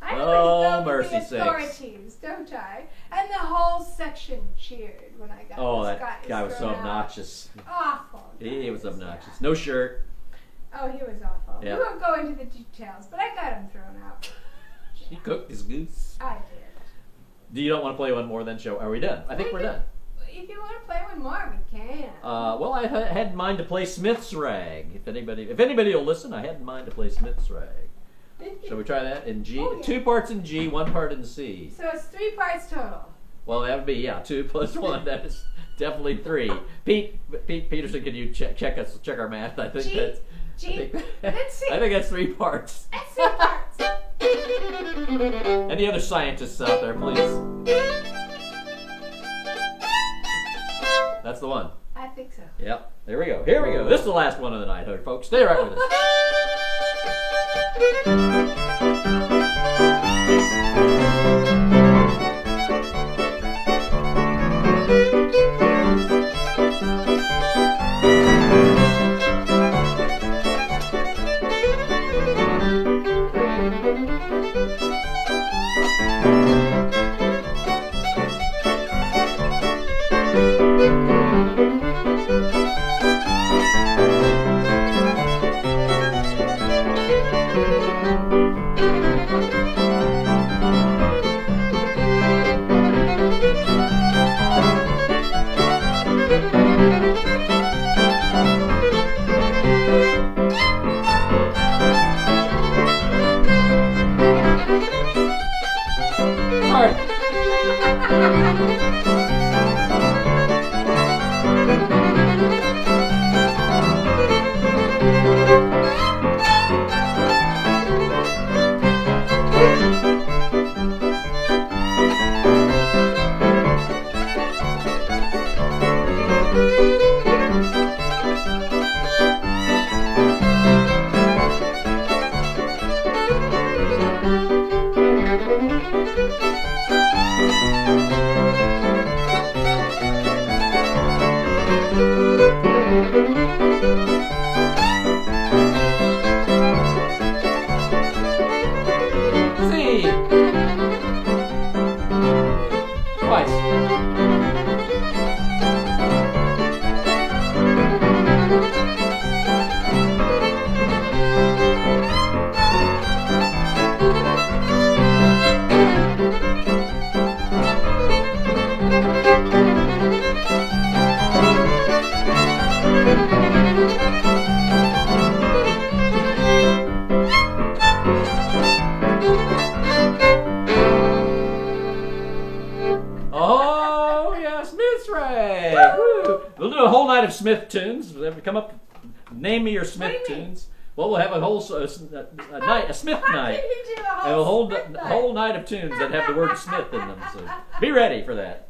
I Oh, always love mercy the sakes. authorities, don't I? And the whole section cheered when I got Oh, this that guy was so thrown out. obnoxious. Awful. He was guys, obnoxious. yeah. No shirt. Oh, he was awful. Yeah. We won't go into the details, but I got him thrown out. He cooked his goose. I did. Do you don't want to play one more then? Show? Are we done? I think we're done. If you want to play one more, we can. Well, I had in mind to play Smith's Rag. If anybody will listen, I had in mind to play Smith's Rag. Shall we try that in G? Oh, yeah. 2 parts in G, 1 part in C. So it's 3 parts total. Well, that would be 2 plus 1. That is definitely 3. Pete Peterson, could you check our math? I think G, that's. G, let's see. I think that's 3 parts. That's 3 parts. Any other scientists out there, please? That's the one. I think so. Yep. There we go. Here we go. This is the last one of the night, folks. Stay right with us. D. Twice. Oh, yeah, Smith's right. Woo. We'll do a whole night of Smith tunes. Come up, name me your Smith What do you mean? tunes. Well, we'll have a whole a night, a Smith night. You do a And a whole whole night of tunes that have the word Smith in them. So be ready for that.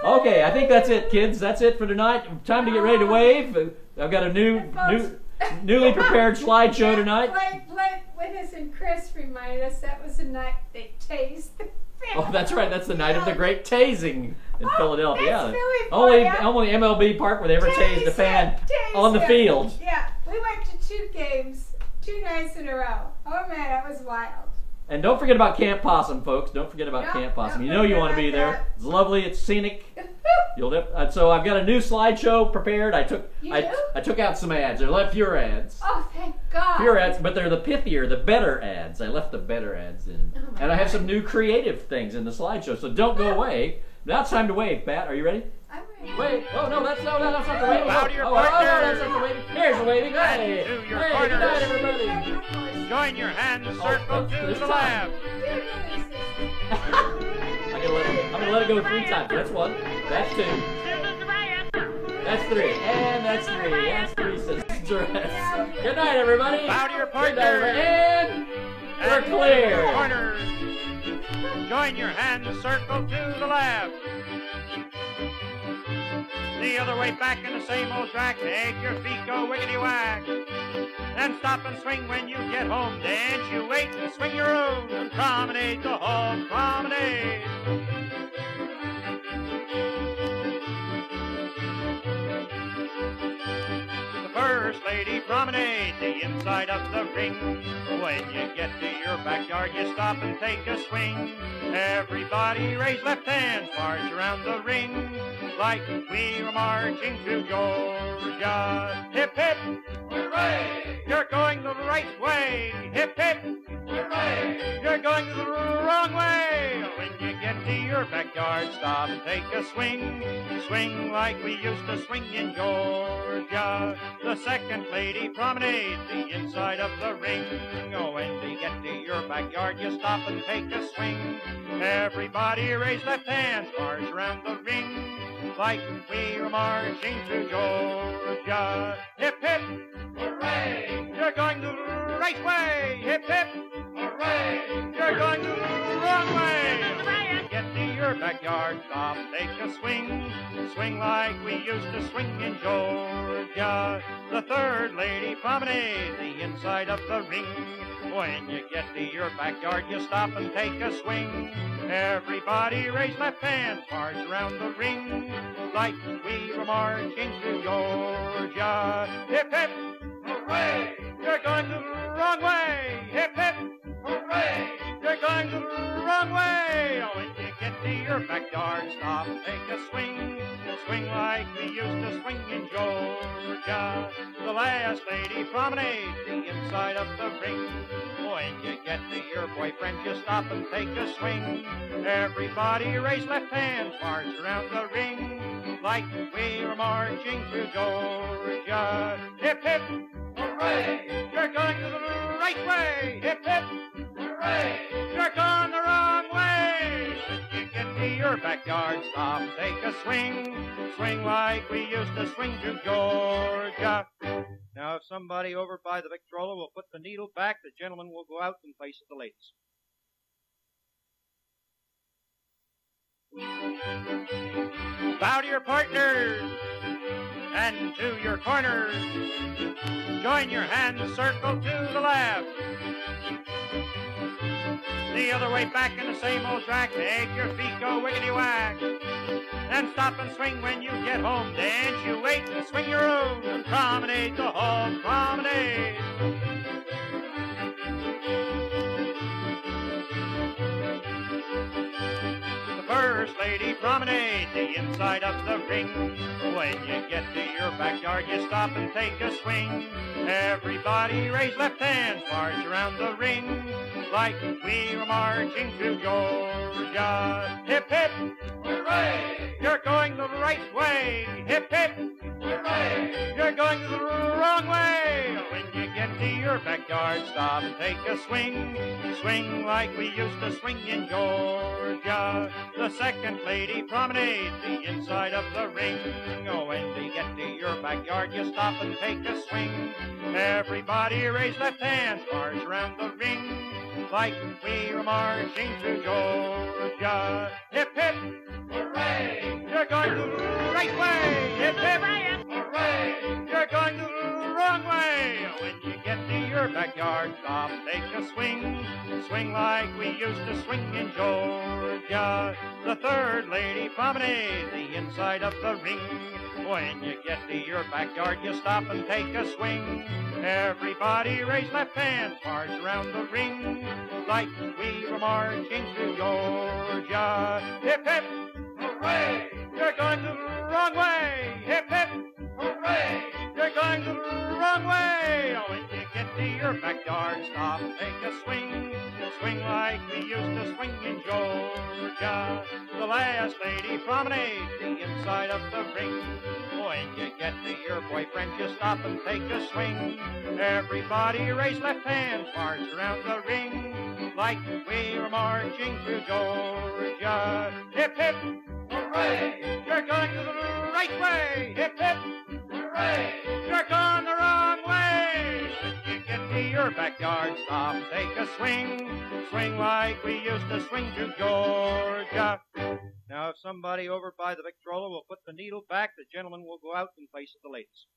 Okay, I think that's it, kids. That's it for tonight. Time to get ready to wave. I've got a newly prepared slideshow tonight. Blake Witness and Chris reminded us that was the night they tased the Oh, that's right. That's the night of the great tasing in Philadelphia. that's really only funny. MLB park would ever tase a fan on the field. Yeah, we went to 2 games, 2 nights in a row. Oh man, that was wild. And don't forget about Camp Possum, folks. Don't forget about No, Camp Possum. don't You know you forget want to be about there. that. It's lovely. It's scenic. So I've got a new slideshow prepared. I took out some ads. I left fewer ads. Oh, thank God. Fewer ads, but they're the pithier, the better ads. I left the better ads in. Oh my And I have God. some new creative things in the slideshow. So don't go away. Now it's time to wave, Pat. Are you ready? I'm ready. Wait. Oh, no, that's not the waving. Bow to your no, partner. that's not the waving. Here's the waving. Hey, And to your hey, partner. good night, everybody. Join your hands, circle to this the time. left. I'm gonna let it go 3 times. That's 1. That's 2. That's 3. And that's 3. That's 3 sisters. Good night, everybody. Bow to your Good partner. night, everybody. And we're And to clear. your corner. Join your hands, circle to the left. The other way back in the same old track. Make your feet go wiggity-whack. And stop and swing when you get home. Dance, you wait and swing your own. And promenade the home promenade. The first lady promenade, the inside of the ring. When you get to your backyard, you stop and take a swing. Everybody raise left hands, march around the ring. Like we were marching to Georgia. Hip, hip, hooray! You're going the right way. Hip, hip, hooray! You're going the wrong way. When you get to your backyard, stop and take a swing. Swing like we used to swing in Georgia. The second lady promenade, the inside of the ring. Oh, when you get to your backyard, you stop and take a swing. Everybody raise left hands, march around the ring. Like we were marching to Georgia. Hip, hip, hooray! You're going the right way. Hip, hip, hooray! You're going the wrong way. When you get to your backyard, stop, take a swing. Swing like we used to swing in Georgia. The third lady promenade, the inside of the ring. When you get to your backyard, you stop and take a swing. Everybody raise left hands, march around the ring. Like we were marching to Georgia. Hip, hip, hooray! You're going the wrong way. Hip, hip, hooray! You're going the wrong way. When you get to your backyard, stop and take a swing. Swing like we used to swing in Georgia. The last lady promenade, the inside of the ring. When you get to your boyfriend, you stop and take a swing. Everybody raise left hands, march around the ring. Like we were marching to Georgia. Hip, hip, hooray! You're going the right way. Hip, hip, hooray! You're going the wrong way. When you get to your backyard, stop, take a swing. Swing like we used to swing to Georgia. Now, if somebody over by the Victrola will put the needle back, the gentleman will go out in place of the ladies. Bow to your partners and to your corners. Join your hands, circle to the left. The other way back in the same old track. Make your feet go wiggity-whack. And stop and swing when you get home. Dance, you wait and swing your own. And promenade the home promenade. First Lady Promenade, the inside of the ring. When you get to your backyard, you stop and take a swing. Everybody raise left hands, march around the ring, like we were marching to Georgia. Hip, hip, hooray! You're going the right way. Hip, hip, hooray! You're going the wrong way. When you get to your backyard, stop and take a swing. Swing like we used to swing in Georgia. The Second Lady Promenade, the inside of the ring. Oh, when you get to your backyard, you stop and take a swing. Everybody raise left hands, march around the ring, like we were marching to Georgia. Hip, hip, hooray! You're going the right way. Hip, hip, hooray! You're going the wrong way. When you get to your backyard, stop, take a swing. Swing like we used to swing in Georgia. The Third Lady Promenade, the inside of the ring. When you get to your backyard, you stop and take a swing. Everybody raise left hands, march around the ring, like we were marching to Georgia. Hip, hip, hooray! You're going the wrong way. Hip, hip, hooray! You're going the wrong way. Oh, when you get to your backyard, stop and take a swing. Swing like we used to swing in Georgia. The Last Lady Promenade, the inside of the ring. When you get to your boyfriend, you stop and take a swing. Everybody raise left hands, march around the ring, like we were marching to Georgia. Hip, hip, hooray! You're going the right way. Hip, hip, hooray! You're going the wrong way. When you get to your backyard, stop and take a swing. Swing like we used to swing to Georgia. Now, if somebody over by the Victrola will put the needle back, the gentleman will go out in place of the ladies.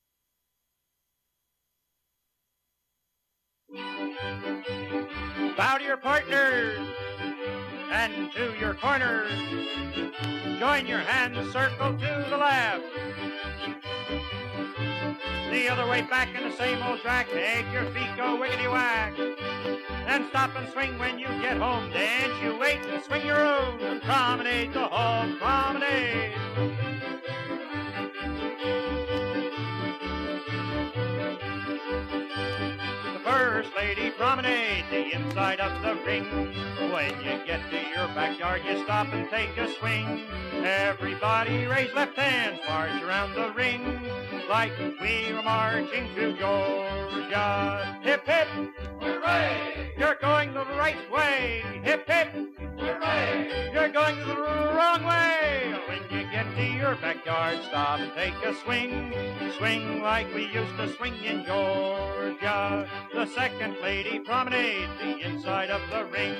Bow to your partners and to your corners. Join your hands, circle to the left. The other way back in the same old track. Make your feet go wiggity-whack. And stop and swing when you get home. Dance, you wait and swing your own. And promenade the whole promenade. The First Lady Promenade, the inside of the ring. When you get to your backyard, you stop and take a swing. Everybody raise left hands, march around the ring, like we were marching to Georgia. Hip, hip, hooray! You're going the right way. Hip, hip, hooray! You're going the wrong way. When you get to your backyard, stop and take a swing. Swing like we used to swing in Georgia. The Second Lady Promenade, the inside of the ring.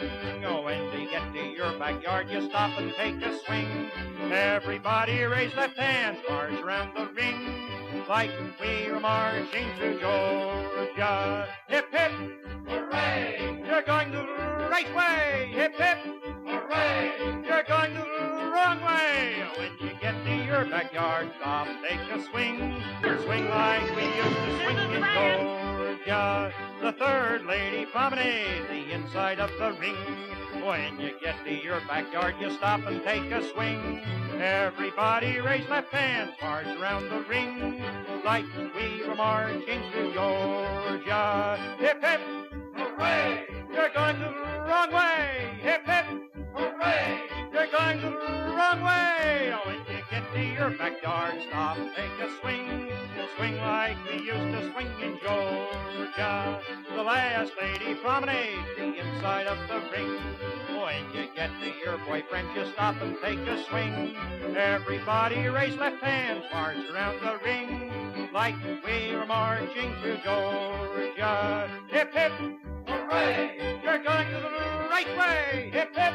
Oh, when you get to your backyard, you stop and take a swing. Everybody raise left hands, march around the ring, like we were marching to Georgia. Hip, hip, hooray! You're going the right way. Hip, hip, hooray! You're going the wrong way. When you get to your backyard, stop, take a swing. Swing like we used to swing in Georgia. The Third Lady Promenade, the inside of the ring. When you get to your backyard, you stop and take a swing. Everybody raise left hands, march around the ring, like we were marching to Georgia. Hip, hip, hooray! You're going the wrong way. Hip, hip, hooray! You're going the wrong way. Oh, when you get to your backyard, stop and take a swing. Swing like we used to swing in Georgia. The Last Lady Promenade, the inside of the ring. When you get to your boyfriend, you stop and take a swing. Everybody raise left hands, march around the ring, like we were marching to Georgia. Hip, hip, hooray! You're going the right way. Hip, hip,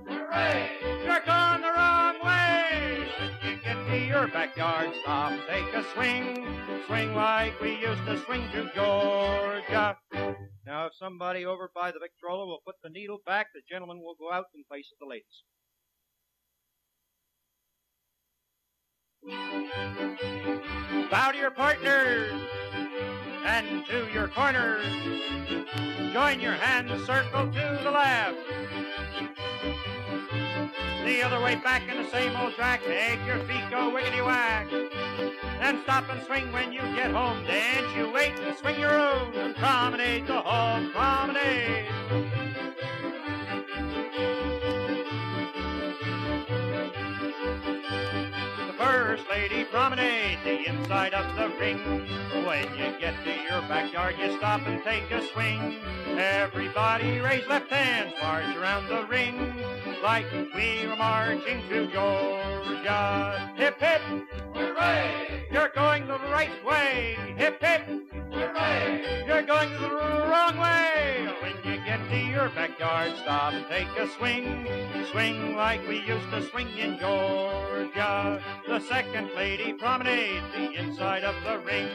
hooray! You're going the wrong way. When you get to your backyard, stop and take a swing. Swing like we used to swing to Georgia. Now, if somebody over by the Victrola will put the needle back, the gentleman will go out in place of the ladies. Bow to your partners and to your corners. Join your hands, circle to the left. The other way back in the same old track, make your feet go wiggity-whack. And stop and swing when you get home, dance you wait and swing your own, and promenade the home promenade. First lady promenade, the inside of the ring. When you get to your backyard, you stop and take a swing. Everybody raise left hands, march around the ring, like we were marching to Georgia. Hip, hip, hooray! You're going the right way. Hip, hip, hooray! You're going the wrong way. When you get to your backyard, stop and take a swing. Swing like we used to swing in Georgia. The second lady promenade, the inside of the ring.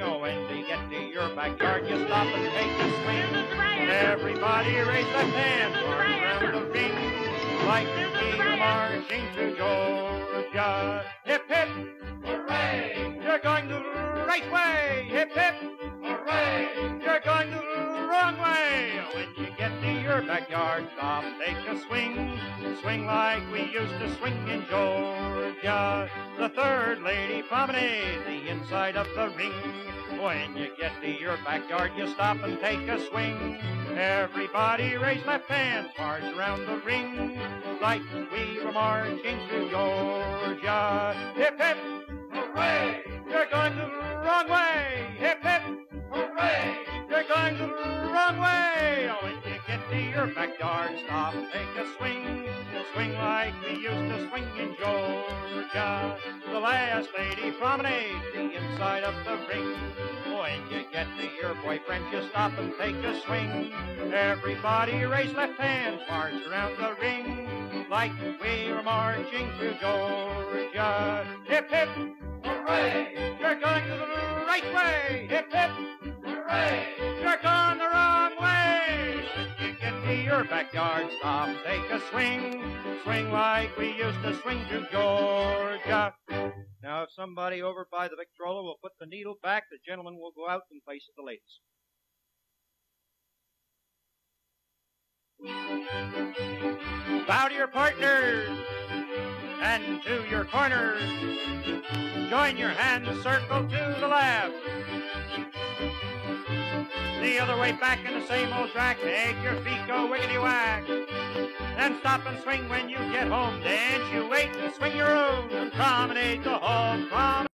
Oh, when you get to your backyard, you stop and take a swing. Everybody raise left hand, march around the ring, like we were marching to Georgia. Hip, hip, hooray! You're going the right way. Hip, hip, hooray! You're going the wrong way. When you get to your backyard, stop, take a swing. Swing like we used to swing in Georgia. The third lady promenade, the inside of the ring. When you get to your backyard, you stop and take a swing. Everybody raise left hands, march around the ring, like we were marching to Georgia. Hip, hip, hooray! You're going the wrong way. Hip, hip, hooray! You're going the wrong way. When you get to your backyard, stop, take a swing. Swing like we used to swing in Georgia. The last lady promenade, the inside of the ring. When you get to your boyfriend, you stop and take a swing. Everybody raise left hands, march around the ring, like we were marching to Georgia. Hip, hip, hooray! You're going the right way. Hip, hip, hooray! You're going the wrong way. When you get to your backyard, stop, take a swing. Swing like we used to swing to Georgia. Now, if somebody over by the Victrola will put the needle back, the gentleman will go out in place of the ladies. Bow to your partners and to your corners. Join your hands, circle to the left. The other way back in the same old track, make your feet go wiggity-whack. And stop and swing when you get home, dance you wait and swing your own, and promenade the home promenade.